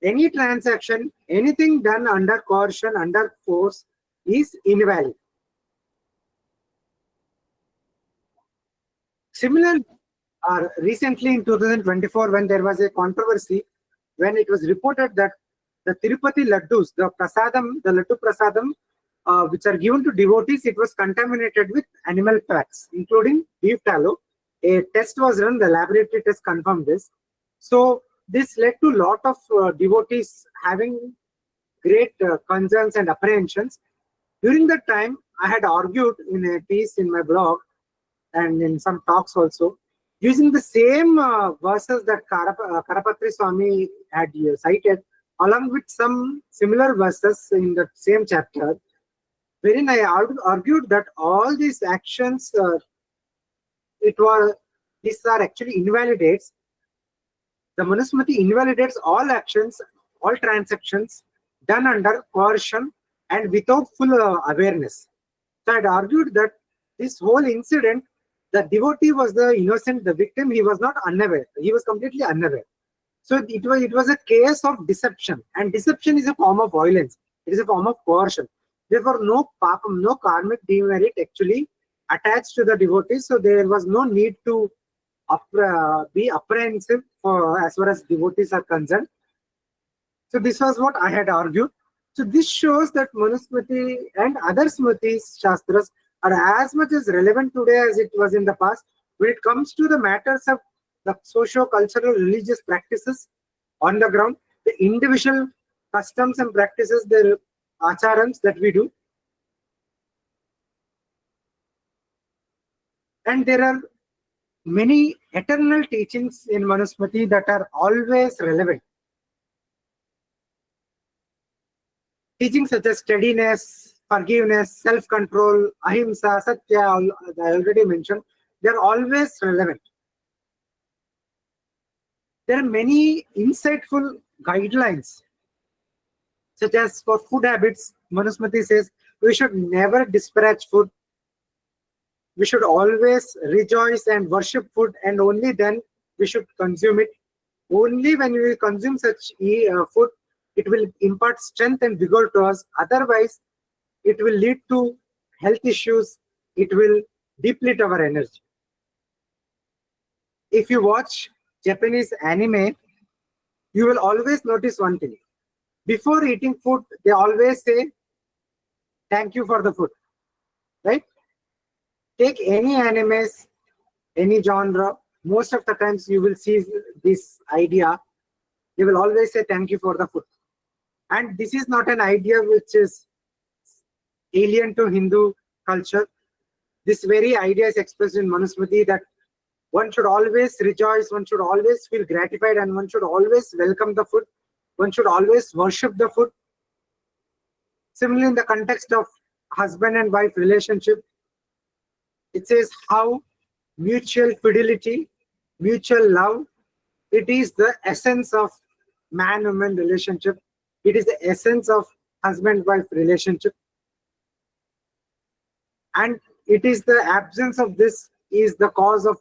any transaction, anything done under coercion, under force is invalid. Similarly, recently in 2024, when there was a controversy, when it was reported that the Tirupati laddus, the laddu prasadam, which are given to devotees, it was contaminated with animal fats, including beef tallow. A test was run, the laboratory test confirmed this. So this led to a lot of devotees having great concerns and apprehensions. During that time, I had argued in a piece in my blog and in some talks also, using the same verses that Karapatri Swami had cited, along with some similar verses in the same chapter, wherein I argued that all these actions, these are actually invalidates. The Manusmriti invalidates all actions, all transactions done under coercion and without full awareness. So I had argued that this whole incident, the devotee was the innocent, the victim, he was not unaware. He was completely unaware. So it was a case of deception, and deception is a form of violence. It is a form of coercion. Therefore, no papam, no karmic demerit actually attached to the devotee. So there was no need to be apprehensive for as far as devotees are concerned. So this was what I had argued. So this shows that Manusmriti and other Smritis, Shastras, are as much as relevant today as it was in the past when it comes to the matters of the socio-cultural religious practices on the ground, the individual customs and practices, the acharans that we do. And there are many eternal teachings in Manusmriti that are always relevant. Teachings such as steadiness, forgiveness, self-control, ahimsa, satya, I already mentioned, they are always relevant. There are many insightful guidelines, such as for food habits. Manusmriti says we should never disparage food. We should always rejoice and worship food, and only then we should consume it. Only when we will consume such food, it will impart strength and vigor to us. Otherwise, it will lead to health issues. It will deplete our energy. If you watch Japanese anime, you will always notice one thing. Before eating food, they always say, "Thank you for the food." Right? Take any animes, any genre, most of the times you will see this idea. They will always say, "Thank you for the food." And this is not an idea which is alien to Hindu culture. This very idea is expressed in Manusmriti, that one should always rejoice, one should always feel gratified, and one should always welcome the food. One should always worship the food. Similarly, in the context of husband and wife relationship, it says how mutual fidelity, mutual love, it is the essence of man-woman relationship. It is the essence of husband-wife relationship. And it is the absence of this is the cause of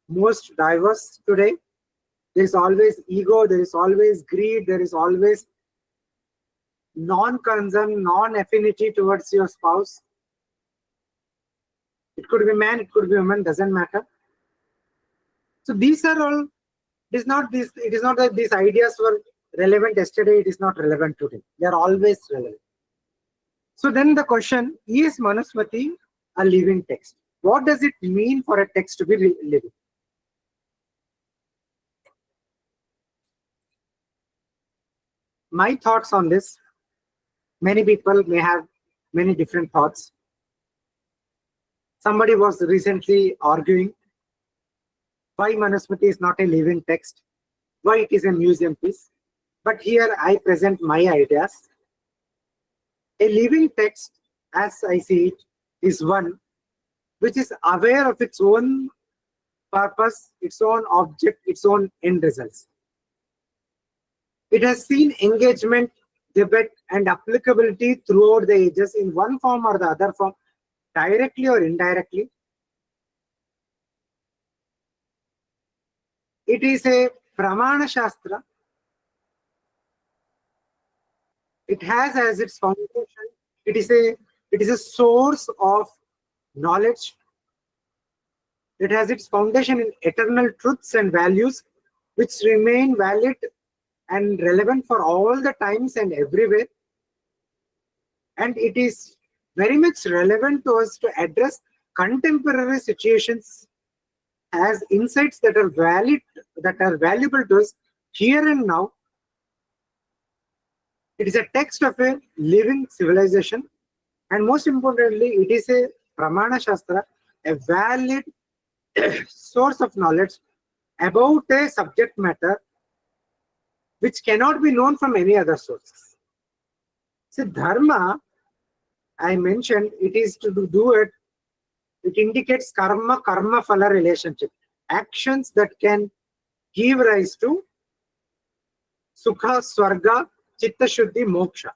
most divorce today. There is always ego, there is always greed, there is always non-concern, non-affinity towards your spouse. It could be man, it could be woman, doesn't matter. So these are all, it is not that these ideas were relevant yesterday, it is not relevant today. They are always relevant. So then the question, is Manusmriti a living text? What does it mean for a text to be living? My thoughts on this, many people may have many different thoughts. Somebody was recently arguing why Manusmriti is not a living text, why it is a museum piece. But here I present my ideas. A living text, as I see it, is one which is aware of its own purpose, its own object, its own end results. It has seen engagement, debate, and applicability throughout the ages in one form or the other form, directly or indirectly. It is a Pramana Shastra. It has as its foundation, it is a source of knowledge. It has its foundation in eternal truths and values which remain valid and relevant for all the times and everywhere. And it is very much relevant to us to address contemporary situations as insights that are valid, that are valuable to us here and now. It is a text of a living civilization, and most importantly, it is a Pramana Shastra, a valid source of knowledge about a subject matter which cannot be known from any other sources. So dharma, I mentioned, it is to do it. It indicates karma phala relationship, actions that can give rise to sukha, swarga, chitta shuddhi, moksha.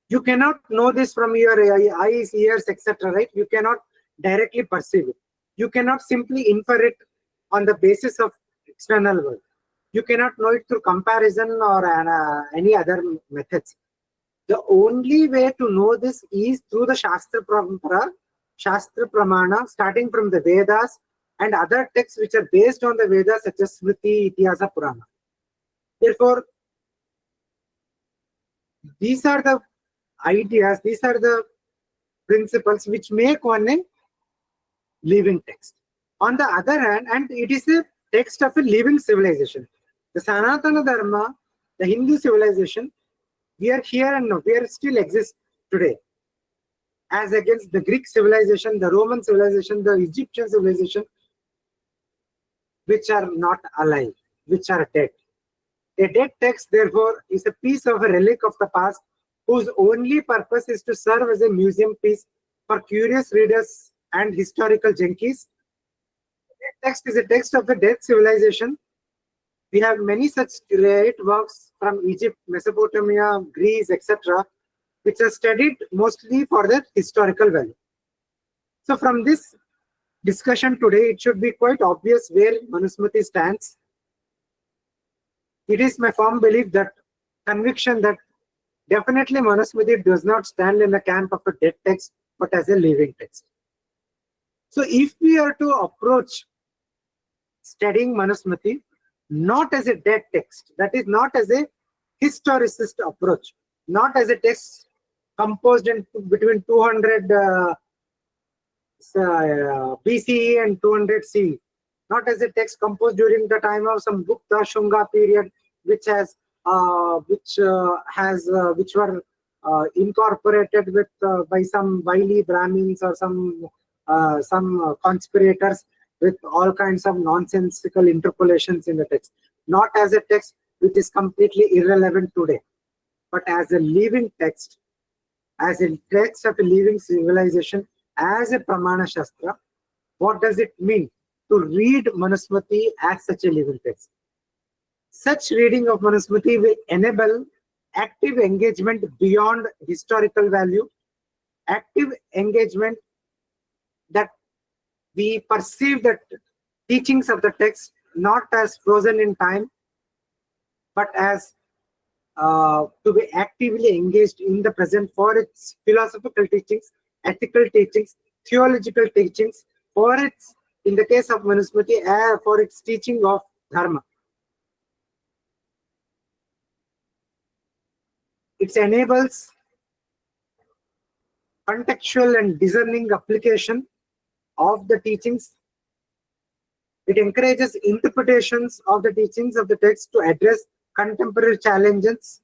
You cannot know this from your eyes, ears, etc. Right? You cannot directly perceive it. You cannot simply infer it on the basis of external world. You cannot know it through comparison or any other methods. The only way to know this is through the Shastra Parampara, Shastra Pramana, starting from the Vedas and other texts which are based on the Vedas, such as Smriti, Itihasa, Purana. Therefore, these are the ideas, these are the principles which make one a living text. On the other hand, and it is a text of a living civilization. The Sanatana Dharma, the Hindu civilization, we are here and now, we are still exist today. As against the Greek civilization, the Roman civilization, the Egyptian civilization, which are not alive, which are dead. A dead text, therefore, is a piece of a relic of the past whose only purpose is to serve as a museum piece for curious readers and historical junkies. A text is a text of a dead civilization. We have many such great works from Egypt, Mesopotamia, Greece, etc., which are studied mostly for their historical value. So from this discussion today, it should be quite obvious where Manusmriti stands. It is my firm belief, that conviction, that definitely Manusmriti does not stand in the camp of a dead text, but as a living text. So if we are to approach studying Manusmriti not as a dead text, that is not as a historicist approach, not as a text composed in between 200 BCE and 200 CE, not as a text composed during the time of some Gupta Shunga period, which were incorporated with by some wily Brahmins or some conspirators with all kinds of nonsensical interpolations in the text. Not as a text which is completely irrelevant today, but as a living text, as a text of a living civilization, as a Pramana Shastra. What does it mean to read Manusmriti as such a living text? Such reading of Manusmriti will enable active engagement beyond historical value, active engagement that we perceive the teachings of the text not as frozen in time, but as to be actively engaged in the present for its philosophical teachings, ethical teachings, theological teachings, for its, in the case of Manusmriti, for its teaching of Dharma. It enables contextual and discerning application of the teachings. It encourages interpretations of the teachings of the text to address contemporary challenges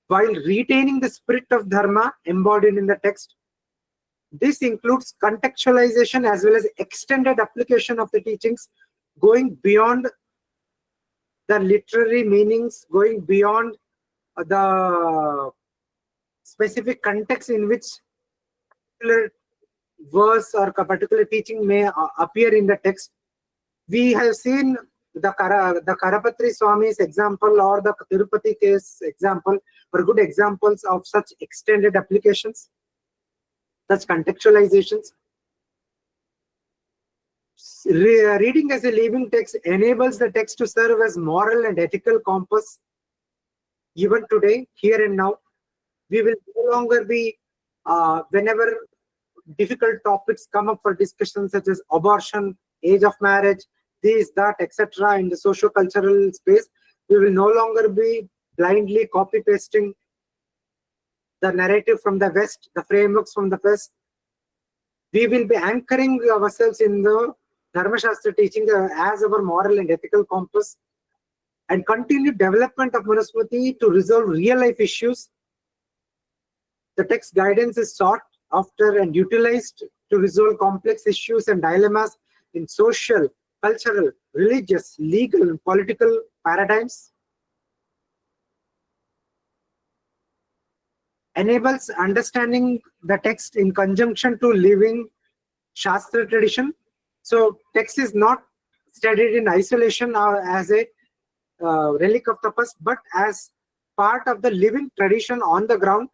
while retaining the spirit of Dharma embodied in the text. This includes contextualization as well as extended application of the teachings, going beyond the literary meanings, going beyond the specific context in which particular verse or a particular teaching may appear in the text. We have seen the Karapatri Swami's example or the Tirupati case example were good examples of such extended applications, such contextualizations. Reading as a living text enables the text to serve as moral and ethical compass. Even today, here and now, we will no longer be, whenever difficult topics come up for discussion, such as abortion age of marriage, this, that, etc. in the socio-cultural space. We will no longer be blindly copy-pasting the narrative from the West, the frameworks from the West. We will be anchoring ourselves in the Dharma Shastra teaching as our moral and ethical compass, and continue development of Manusmriti to resolve real-life issues. The text guidance is sought after and utilized to resolve complex issues and dilemmas in social, cultural, religious, legal, and political paradigms. Enables understanding the text in conjunction to living Shastra tradition. So text is not studied in isolation or as a relic of the past, but as part of the living tradition on the ground,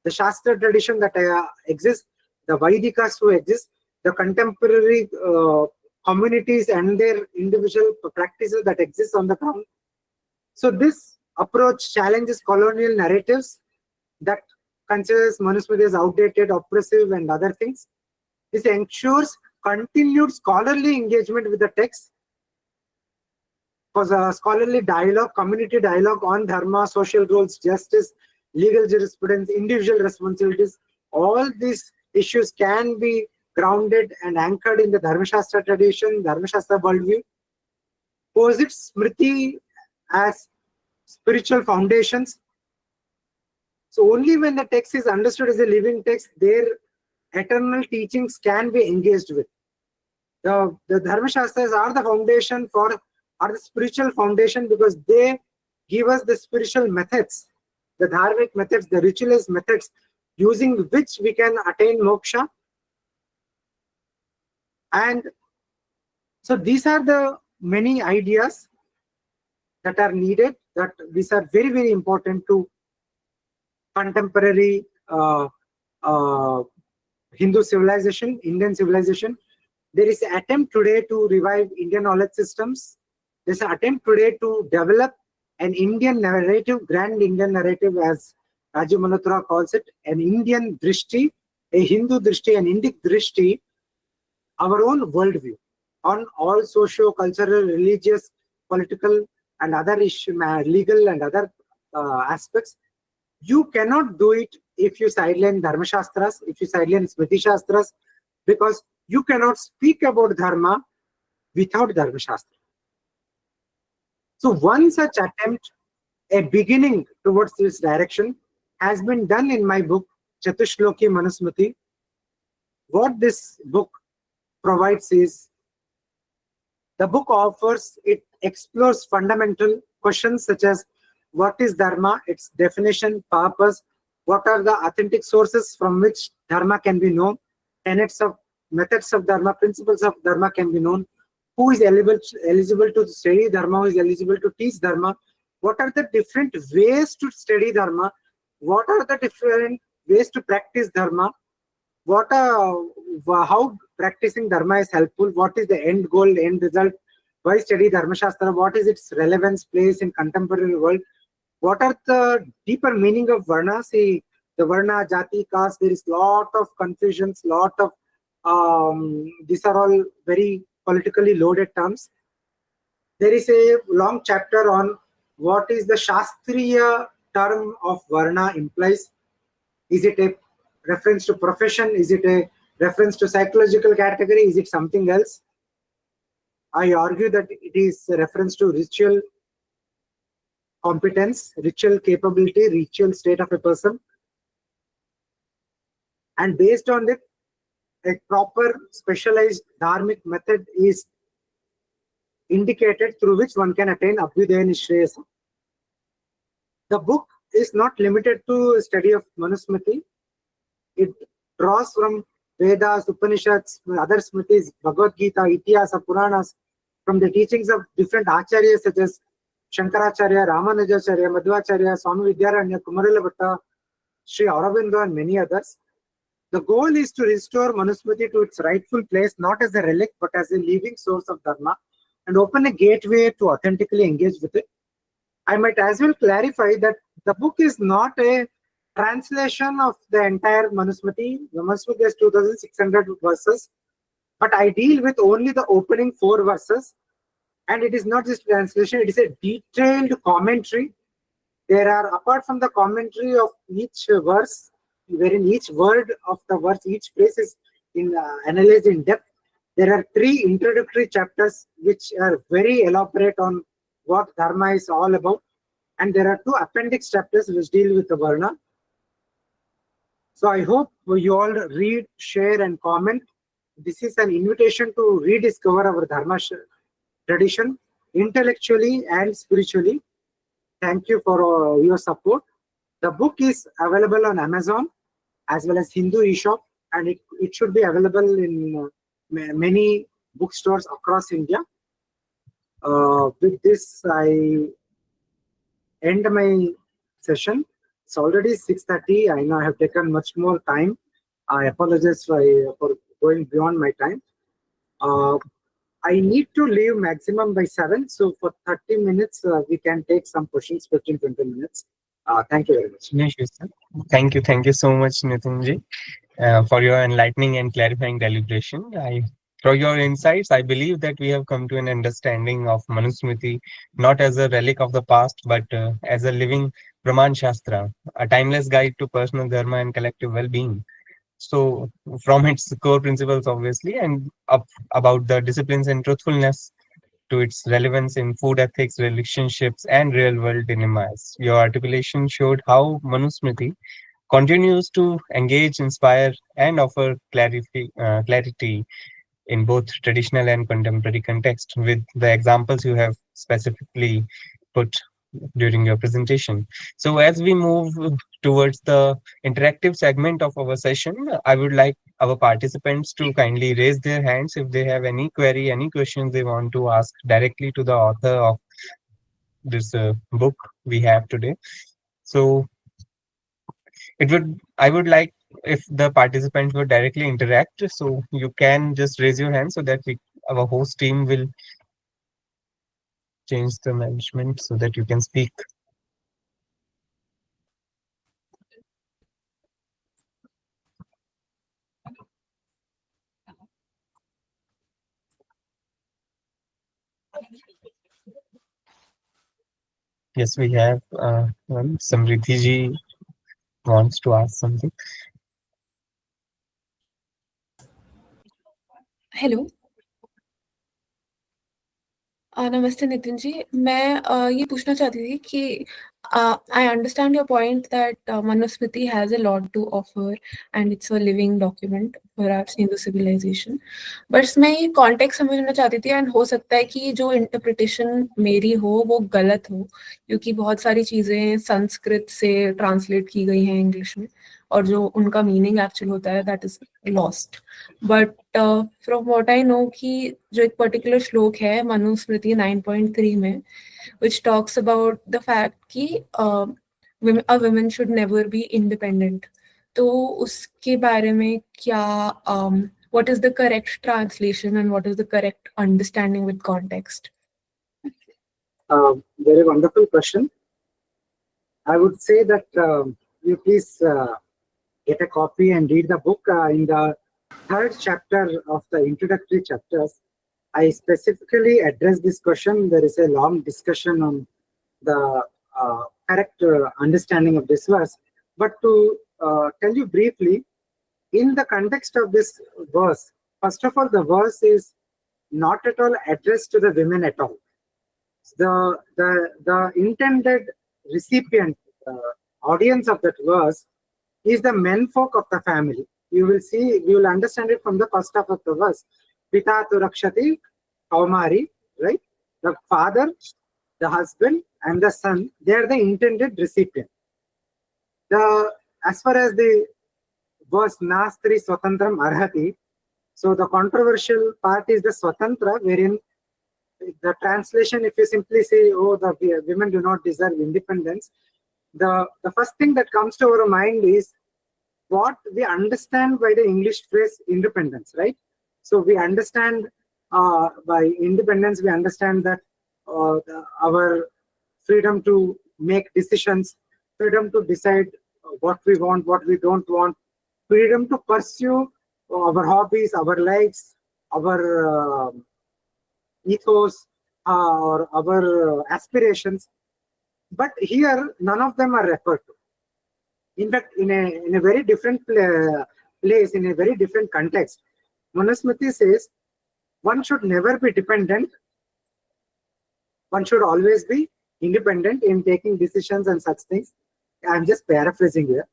the Shastra tradition that exists, the Vaidikas who exist, the contemporary communities and their individual practices that exist on the ground. So this approach challenges colonial narratives that considers Manusmriti as outdated, oppressive, and other things. This ensures continued scholarly engagement with the text, because scholarly dialogue, community dialogue on dharma, social roles, justice, legal jurisprudence, individual responsibilities, all these issues can be grounded and anchored in the Dharma Shastra tradition, Dharma Shastra worldview. Posits Smriti as spiritual foundations. So only when the text is understood as a living text, their eternal teachings can be engaged with. The Dharma Shastras are the foundation are the spiritual foundation, because they give us the spiritual methods, the dharmic methods, the ritualist methods, using which we can attain moksha. And so these are the many ideas that are needed, that these are very, very important to contemporary Hindu civilization, Indian civilization. There is an attempt today to revive Indian knowledge systems. There's an attempt today to develop an Indian narrative, grand Indian narrative, as Raju Malhotra calls it, an Indian drishti, a Hindu drishti, an Indic drishti, our own worldview on all socio-cultural, religious, political, and other issues, legal and other aspects. You cannot do it if you sideline Dharma Shastras, if you sideline Smriti Shastras, because you cannot speak about Dharma without Dharma Shastra. So one such attempt, a beginning towards this direction, has been done in my book, Chatuh Shloki Manusmriti. What this book provides is, the book it explores fundamental questions such as what is Dharma, its definition, purpose, what are the authentic sources from which Dharma can be known, tenets of methods of Dharma, principles of Dharma can be known, who is eligible to study Dharma, who is eligible to teach Dharma, what are the different ways to study Dharma, what are the different ways to practice Dharma, how practicing Dharma is helpful, what is the end goal, end result, why study Dharma Shastra, what is its relevance, place in contemporary world, what are the deeper meaning of Varna. See, the Varna, Jati, caste, there is lot of confusions, lot of these are all very politically loaded terms. There is a long chapter on what is the Shastriya term of Varna implies. Is it a reference to profession? Is it a reference to psychological category? Is it something else? I argue that it is a reference to ritual competence, ritual capability, ritual state of a person. And based on it, a proper specialized dharmic method is indicated through which one can attain Abhyudaya Nishreyasa. The book is not limited to study of Manusmriti. It draws from Vedas, Upanishads, other Smritis, Bhagavad Gita, Itihasa, Puranas, from the teachings of different acharyas such as Shankaracharya, Ramanujacharya, Madhvacharya, Swami Vidyaranya, Kumarila Bhatta, Sri Aurobindo, and many others. The goal is to restore Manusmriti to its rightful place, not as a relic, but as a living source of Dharma, and open a gateway to authentically engage with it. I might as well clarify that the book is not a translation of the entire Manusmriti. The Manusmriti has 2,600 verses. but I deal with only the opening 4 verses, and it is not just translation, it is a detailed commentary. There are, apart from the commentary of each verse, wherein each word of the verse, each phrase is analyzed in depth, there are 3 introductory chapters which are very elaborate on what Dharma is all about. And there are 2 appendix chapters which deal with the Varna. So I hope you all read, share, and comment. This is an invitation to rediscover our Dharma tradition intellectually and spiritually. Thank you for your support. The book is available on Amazon as well as Hindu eShop, and it should be available in many bookstores across India. With this, I end my session. It's already 6:30. I know I have taken much more time. I apologize for going beyond my time. I need to leave maximum by 7. So for 30 minutes, we can take some questions, 15-20 minutes. Thank you very much. Yes, yes, sir. Thank you so much, Nithinji, for your enlightening and clarifying deliberation. Through your insights, I believe that we have come to an understanding of Manusmriti not as a relic of the past, but as a living Brahman Shastra, a timeless guide to personal dharma and collective well-being. So, from its core principles, obviously, and up about the disciplines and truthfulness to its relevance in food ethics, relationships, and real-world dilemmas. Your articulation showed how Manusmriti continues to engage, inspire, and offer clarity in both traditional and contemporary context with the examples you have specifically put during your presentation. So as we move towards the interactive segment of our session, I would like our participants to kindly raise their hands if they have any query, any questions they want to ask directly to the author of this book we have today. So I would like if the participants would directly interact, so you can just raise your hand so that our host team will change the management so that you can speak. Yes, we have Samriddhi ji wants to ask something. Hello नमस्ते नितिन जी, मैं ये पूछना चाहती थी कि I understand your point that Manusmriti has a lot to offer and it's a living document for our Hindu civilisation, but मैं ये context समझना चाहती थी एंड हो सकता है कि जो इंटरप्रिटेशन मेरी हो वो गलत हो, क्योंकि बहुत सारी चीज़ें संस्कृत से ट्रांसलेट की गई हैं इंग्लिश में और जो उनका मीनिंग एक्चुअल होता है that is lost. But from what I know कि जो एक पर्टिकुलर श्लोक है मनुस्मृति 9.3 में which talks about the fact कि a woman should never be independent. तो उसके बारे में क्या what is the correct translation and what is the correct understanding with context? Very wonderful question. I would say that you please get a copy and read the book. In the 3rd chapter of the introductory chapters, I specifically address this question. There is a long discussion on the correct understanding of this verse. But to tell you briefly, in the context of this verse, first of all, the verse is not at all addressed to the women at all. The intended recipient, audience of that verse is the menfolk of the family. You will understand it from the first half of the verse. Pita tu rakshati kaumari, right? The father, the husband, and the son, they are the intended recipient. As far as the verse Nastri Swatantram Arhati, so the controversial part is the Swatantra, wherein the translation, if you simply say, oh, the women do not deserve independence, the first thing that comes to our mind is what we understand by the English phrase independence, right? So we understand by independence, we understand that our freedom to make decisions, freedom to decide what we want, what we don't want, freedom to pursue our hobbies, our likes, our ethos or our aspirations. But here, none of them are referred to. In fact, in a very different place, in a very different context, Manusmriti says one should never be dependent. One should always be independent in taking decisions and such things. I'm just paraphrasing here.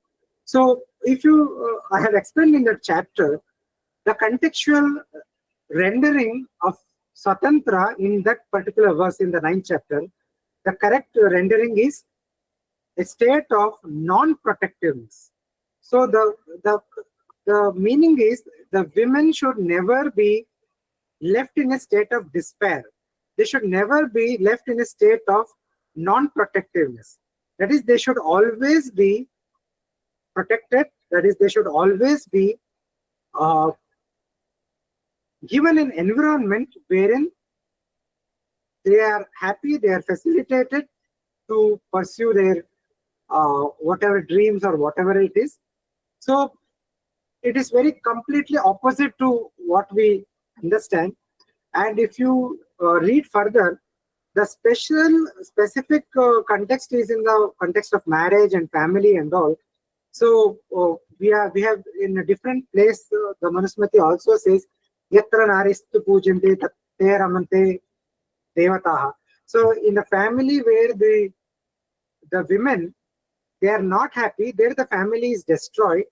So, if you, I have explained in that chapter, the contextual rendering of Swatantra in that particular verse in the 9th chapter, the correct rendering is a state of non-protectiveness. So the meaning is the women should never be left in a state of despair. They should never be left in a state of non-protectiveness. That is, they should always be protected. That is, they should always be given an environment wherein they are happy, they are facilitated to pursue their whatever dreams or whatever it is. So it is very completely opposite to what we understand. And if you read further, the specific context is in the context of marriage and family and all. So we have in a different place, the Manusmriti also says, Yatra naristu pujante tatte ramante devataha. So in the family where the women, they are not happy, there the family is destroyed,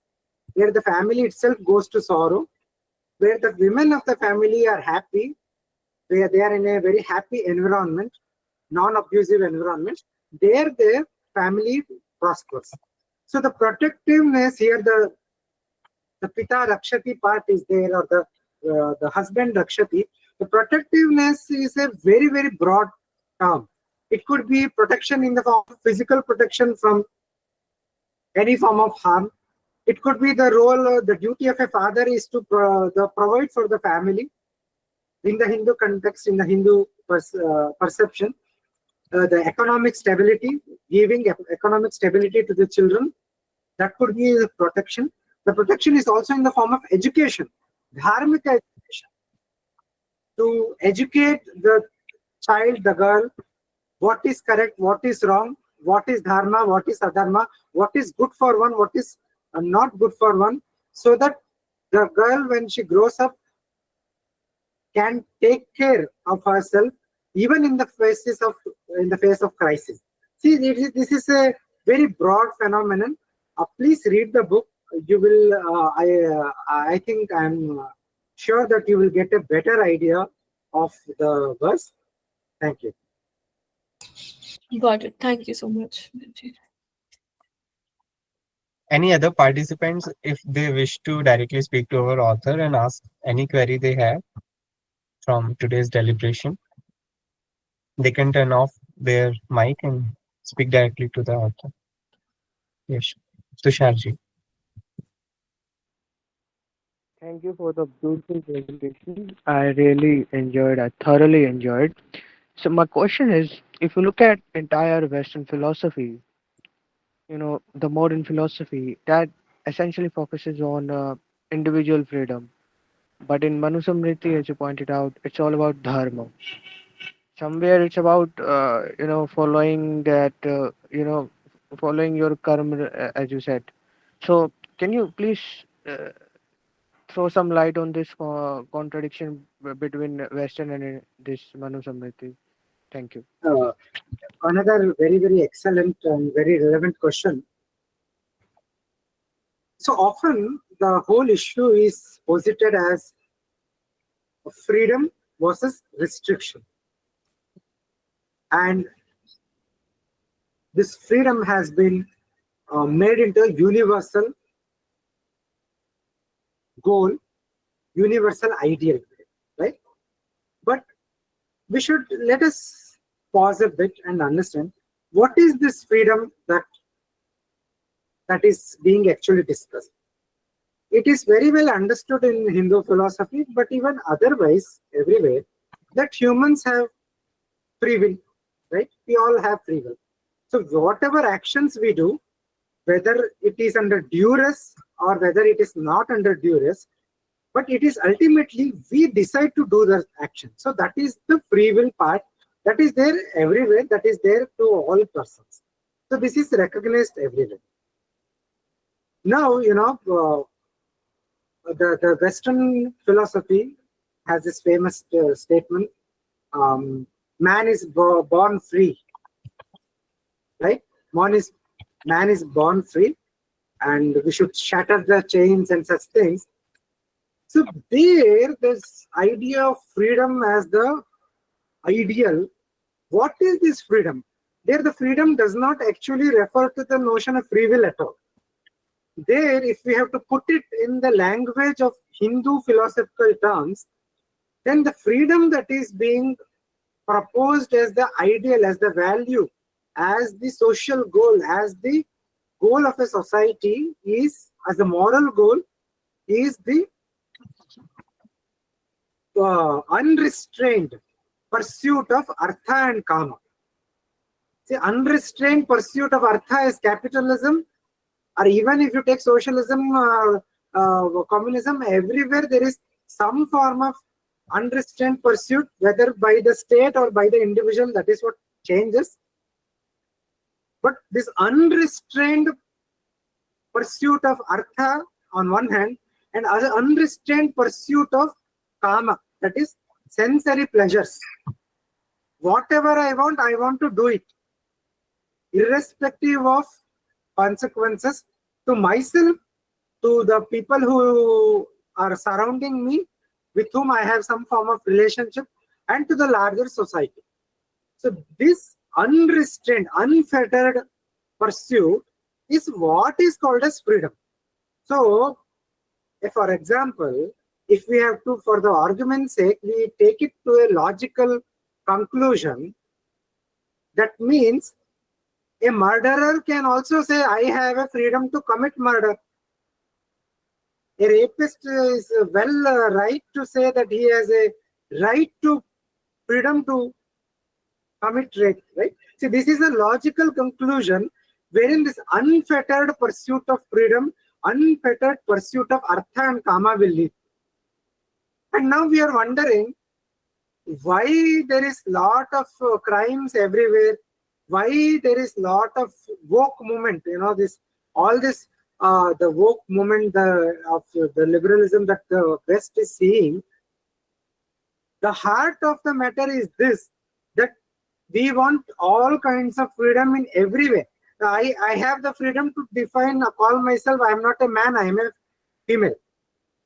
where the family itself goes to sorrow. Where the women of the family are happy, where they are in a very happy environment, non-abusive environment, there their family prospers. So the protectiveness here, the Pita Rakshati part is there, or the husband Rakshati. The protectiveness is a very, very broad term. It could be protection in the form of physical protection from any form of harm. It could be the role, the duty of a father is to provide for the family. In the Hindu context, in the Hindu perception, the economic stability, giving economic stability to the children, that could be the protection. The protection is also in the form of education, dharmika education, to educate the child, the girl, what is correct, what is wrong, what is dharma, what is adharma, what is good for one, what is not good for one, so that the girl, when she grows up, can take care of herself even in the face of crisis. See, this is a very broad phenomenon. Please read the book. You will. I think I'm sure that you will get a better idea of the verse. Thank you. Got it. Thank you so much. Any other participants, if they wish to directly speak to our author and ask any query they have from today's deliberation, they can turn off their mic and speak directly to the author. Yes, Tusharji. Thank you for the beautiful presentation. I really enjoyed, I thoroughly enjoyed. So my question is, if you look at entire Western philosophy, the modern philosophy, that essentially focuses on individual freedom. But in Manusmriti, as you pointed out, it's all about dharma. Somewhere it's about, following that, following your karma, as you said. So can you please throw some light on this contradiction between Western and this Manusmriti? Thank you. Another very, very excellent and very relevant question. So often the whole issue is posited as freedom versus restriction. And this freedom has been made into a universal goal, universal ideal, right? But we should let us pause a bit and understand what is this freedom that is being actually discussed. It is very well understood in Hindu philosophy, but even otherwise, everywhere, that humans have free will, right? We all have free will. So whatever actions we do, whether it is under duress or whether it is not under duress, but it is ultimately we decide to do the action. So that is the free will part that is there everywhere, that is there to all persons. So this is recognized everywhere. Now, the Western philosophy has this famous statement, man is born free, right? Man is born free, and we should shatter the chains and such things. So this idea of freedom as the ideal. What is this freedom? There, the freedom does not actually refer to the notion of free will at all. There, if we have to put it in the language of Hindu philosophical terms, then the freedom that is being proposed as the ideal, as the value, as the social goal, as the goal of a society is, as a moral goal, is the unrestrained pursuit of artha and kama. See, unrestrained pursuit of artha is capitalism, or even if you take socialism or communism, everywhere there is some form of unrestrained pursuit, whether by the state or by the individual. That is what changes. But this unrestrained pursuit of artha on one hand, and other unrestrained pursuit of kama, that is sensory pleasures. Whatever I want to do it, irrespective of consequences to myself, to the people who are surrounding me, with whom I have some form of relationship, and to the larger society. So this unrestrained, unfettered pursuit is what is called as freedom. So, for example, if we have to, for the argument's sake, we take it to a logical conclusion, that means a murderer can also say, I have a freedom to commit murder. A rapist is well right to say that he has a right to freedom to commit rape, right? See, this is a logical conclusion wherein this unfettered pursuit of freedom, unfettered pursuit of artha and kama will lead. And now we are wondering why there is lot of crimes everywhere, why there is lot of woke movement, the woke movement of the liberalism that the West is seeing. The heart of the matter is this, that we want all kinds of freedom in every way. I have the freedom to define, call myself, I am not a man, I am a female,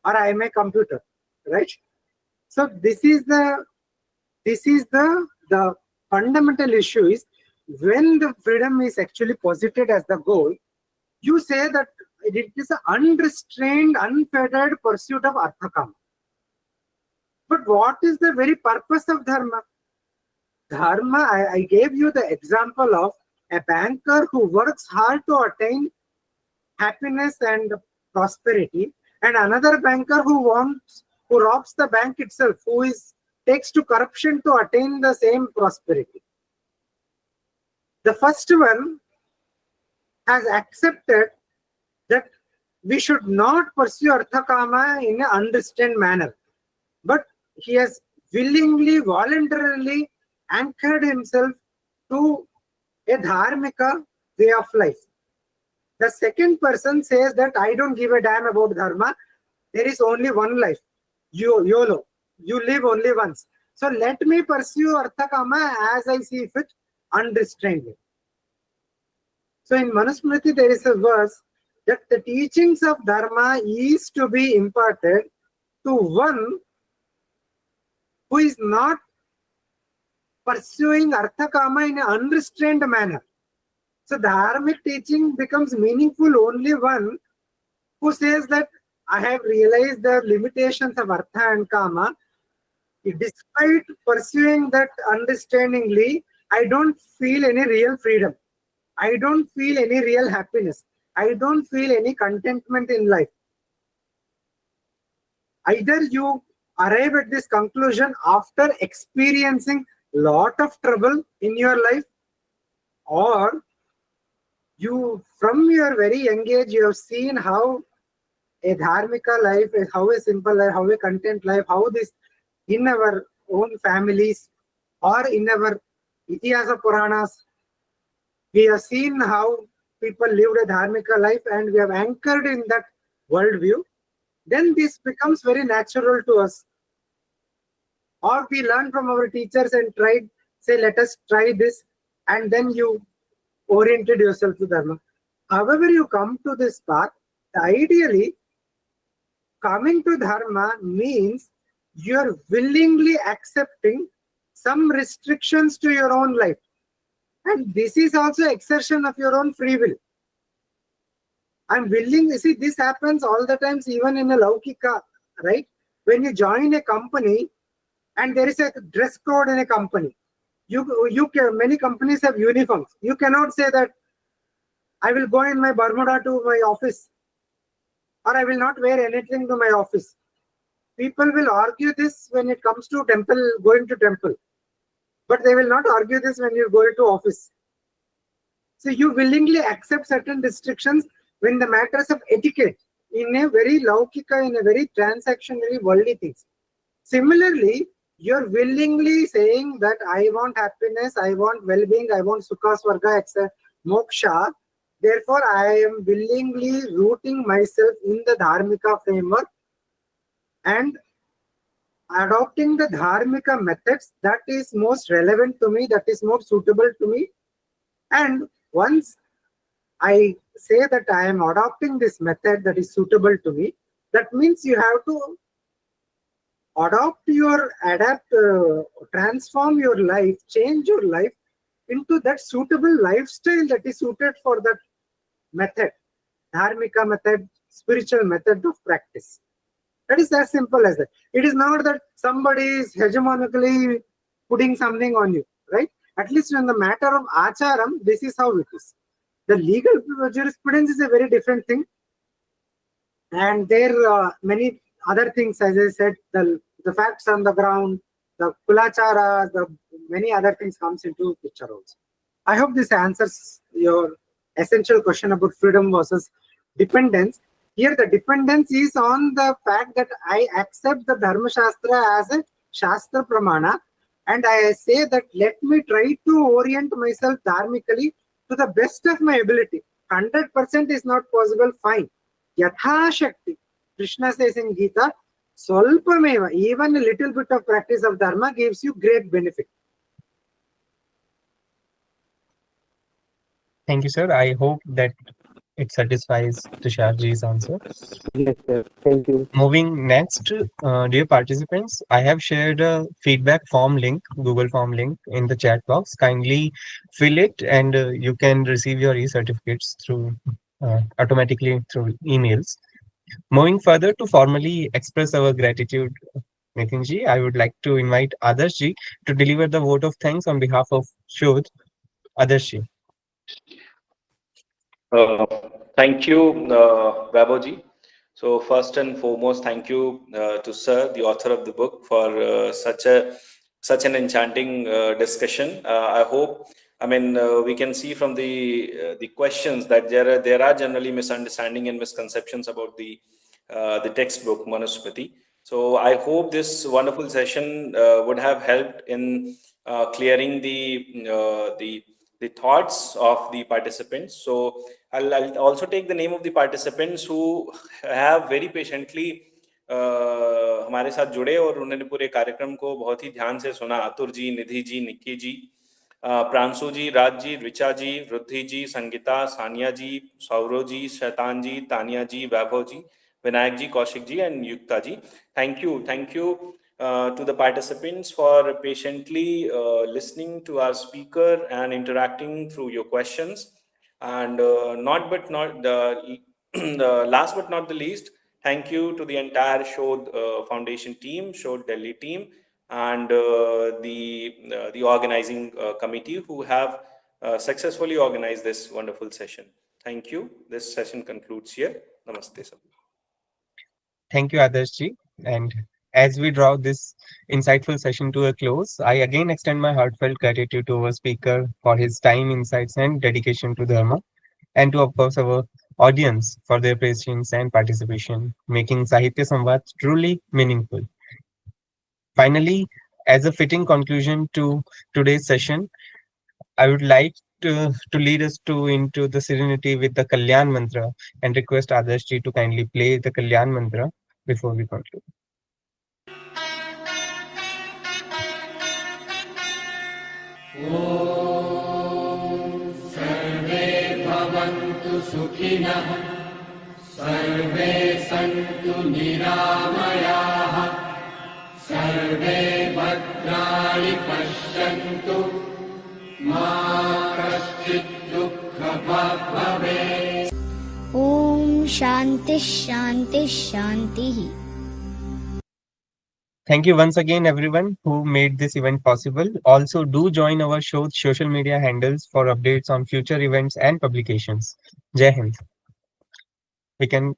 or I am a computer, right? So this is the fundamental issue is, when the freedom is actually posited as the goal, you say that it is an unrestrained, unfettered pursuit of artha kama. But what is the very purpose of dharma? Dharma, I gave you the example of a banker who works hard to attain happiness and prosperity, and another banker who robs the bank itself, who takes to corruption to attain the same prosperity. The first one has accepted that we should not pursue artha kama in an unrestrained manner, but he has willingly, voluntarily anchored himself to a dharmika way of life. The second person says that I don't give a damn about dharma. There is only one life. YOLO. You live only once. So let me pursue artha kama as I see fit, unrestrainedly. So in Manusmriti there is a verse that the teachings of dharma is to be imparted to one who is not pursuing artha kama in an unrestrained manner. So dharmic teaching becomes meaningful only one who says that I have realized the limitations of artha and kama. Despite pursuing that understandingly, I don't feel any real freedom. I don't feel any real happiness. I don't feel any contentment in life. Either you arrive at this conclusion after experiencing lot of trouble in your life, or you, from your very young age, you have seen how a dharmika life, how a simple life, how a content life, how this in our own families or in our Itihasa Puranas, we have seen how people lived a dharmika life and we have anchored in that worldview, then this becomes very natural to us. Or we learn from our teachers and tried, say, let us try this, and then you oriented yourself to dharma. However, you come to this path, ideally, coming to dharma means you're willingly accepting some restrictions to your own life. And this is also exertion of your own free will. I'm willing, you see, this happens all the times, even in a Laukika, right? When you join a company and there is a dress code in a company, many companies have uniforms. You cannot say that I will go in my Bermuda to my office or I will not wear anything to my office. People will argue this when it comes to temple, going to temple, but they will not argue this when you go to office. So you willingly accept certain restrictions when the matters of etiquette in a very laukika, in a very transactionary worldly things. Similarly, you're willingly saying that I want happiness, I want well-being, I want sukha, swarga, etc., moksha. Therefore, I am willingly rooting myself in the dharmika framework and adopting the dharmika methods that is most relevant to me, that is more suitable to me. And once I say that I am adopting this method that is suitable to me, that means you have to transform your life, change your life into that suitable lifestyle that is suited for that method, dharmika method, spiritual method of practice. That is as simple as that. It is not that somebody is hegemonically putting something on you, right? At least in the matter of acharam, this is how it is. The legal jurisprudence is a very different thing. And there are many other things, as I said, the facts on the ground, the kulachara, the many other things comes into picture also. I hope this answers your essential question about freedom versus dependence. Here the dependence is on the fact that I accept the Dharma Shastra as a Shastra Pramana and I say that let me try to orient myself dharmically to the best of my ability. 100% is not possible, fine. Yatha Shakti. Krishna says in Gita, Solpameva, even a little bit of practice of Dharma gives you great benefit. Thank you, sir. I hope that it satisfies Tusharji's answer. Yes, sir. Thank you. Moving next, dear participants, I have shared a feedback form link, Google form link in the chat box. Kindly fill it and you can receive your e-certificates through automatically through emails. Moving further to formally express our gratitude, Nitinji, I would like to invite Adarshji to deliver the vote of thanks on behalf of SHoDH. Adarshji. Uh, Thank you, Vaibhavji. So first and foremost, thank you to Sir, the author of the book, for such an enchanting discussion. I hope, I mean, we can see from the questions that there are generally misunderstanding and misconceptions about the textbook Manusmriti. So I hope this wonderful session would have helped in clearing the thoughts of the participants. So I'll also take the name of the participants who have very patiently हमारे साथ जुड़े और उन्होंने पूरे कार्यक्रम को बहुत ही ध्यान से सुना. अतुर जी, निधि जी, निक्की जी, प्रांशु जी, राज जी, ऋचा जी, वृद्धि जी, संगीता, सानिया जी, सौरव जी, शैतान जी, तानिया जी, वैभव जी, Vinayak ji, Kaushik ji, and Yukta ji. Thank you to the participants for patiently listening to our speaker and interacting through your questions. And last but not the least, thank you to the entire SHoDH Foundation team, SHoDH Delhi team, and the organizing committee who have successfully organized this wonderful session. Thank you. This session concludes here. Namaste, sir. Thank you, Adarshji. And as we draw this insightful session to a close, I again extend my heartfelt gratitude to our speaker for his time, insights, and dedication to Dharma, and to, of course, our audience for their patience and participation, making Sahitya Samvad truly meaningful. Finally, as a fitting conclusion to today's session, I would like to lead us into the serenity with the Kalyan Mantra and request Adarshi to kindly play the Kalyan Mantra before we conclude. सर्वे भवन्तु सुखिनः सर्वे सन्तु निरामयाः सर्वे भद्राणि पश्यन्तु मा कश्चित् दुःखभाग् भवेत् ॐ शान्तिः शान्तिः शान्तिः. Thank you once again, everyone who made this event possible. Also, do join our show's social media handles for updates on future events and publications. Jai Hind. We can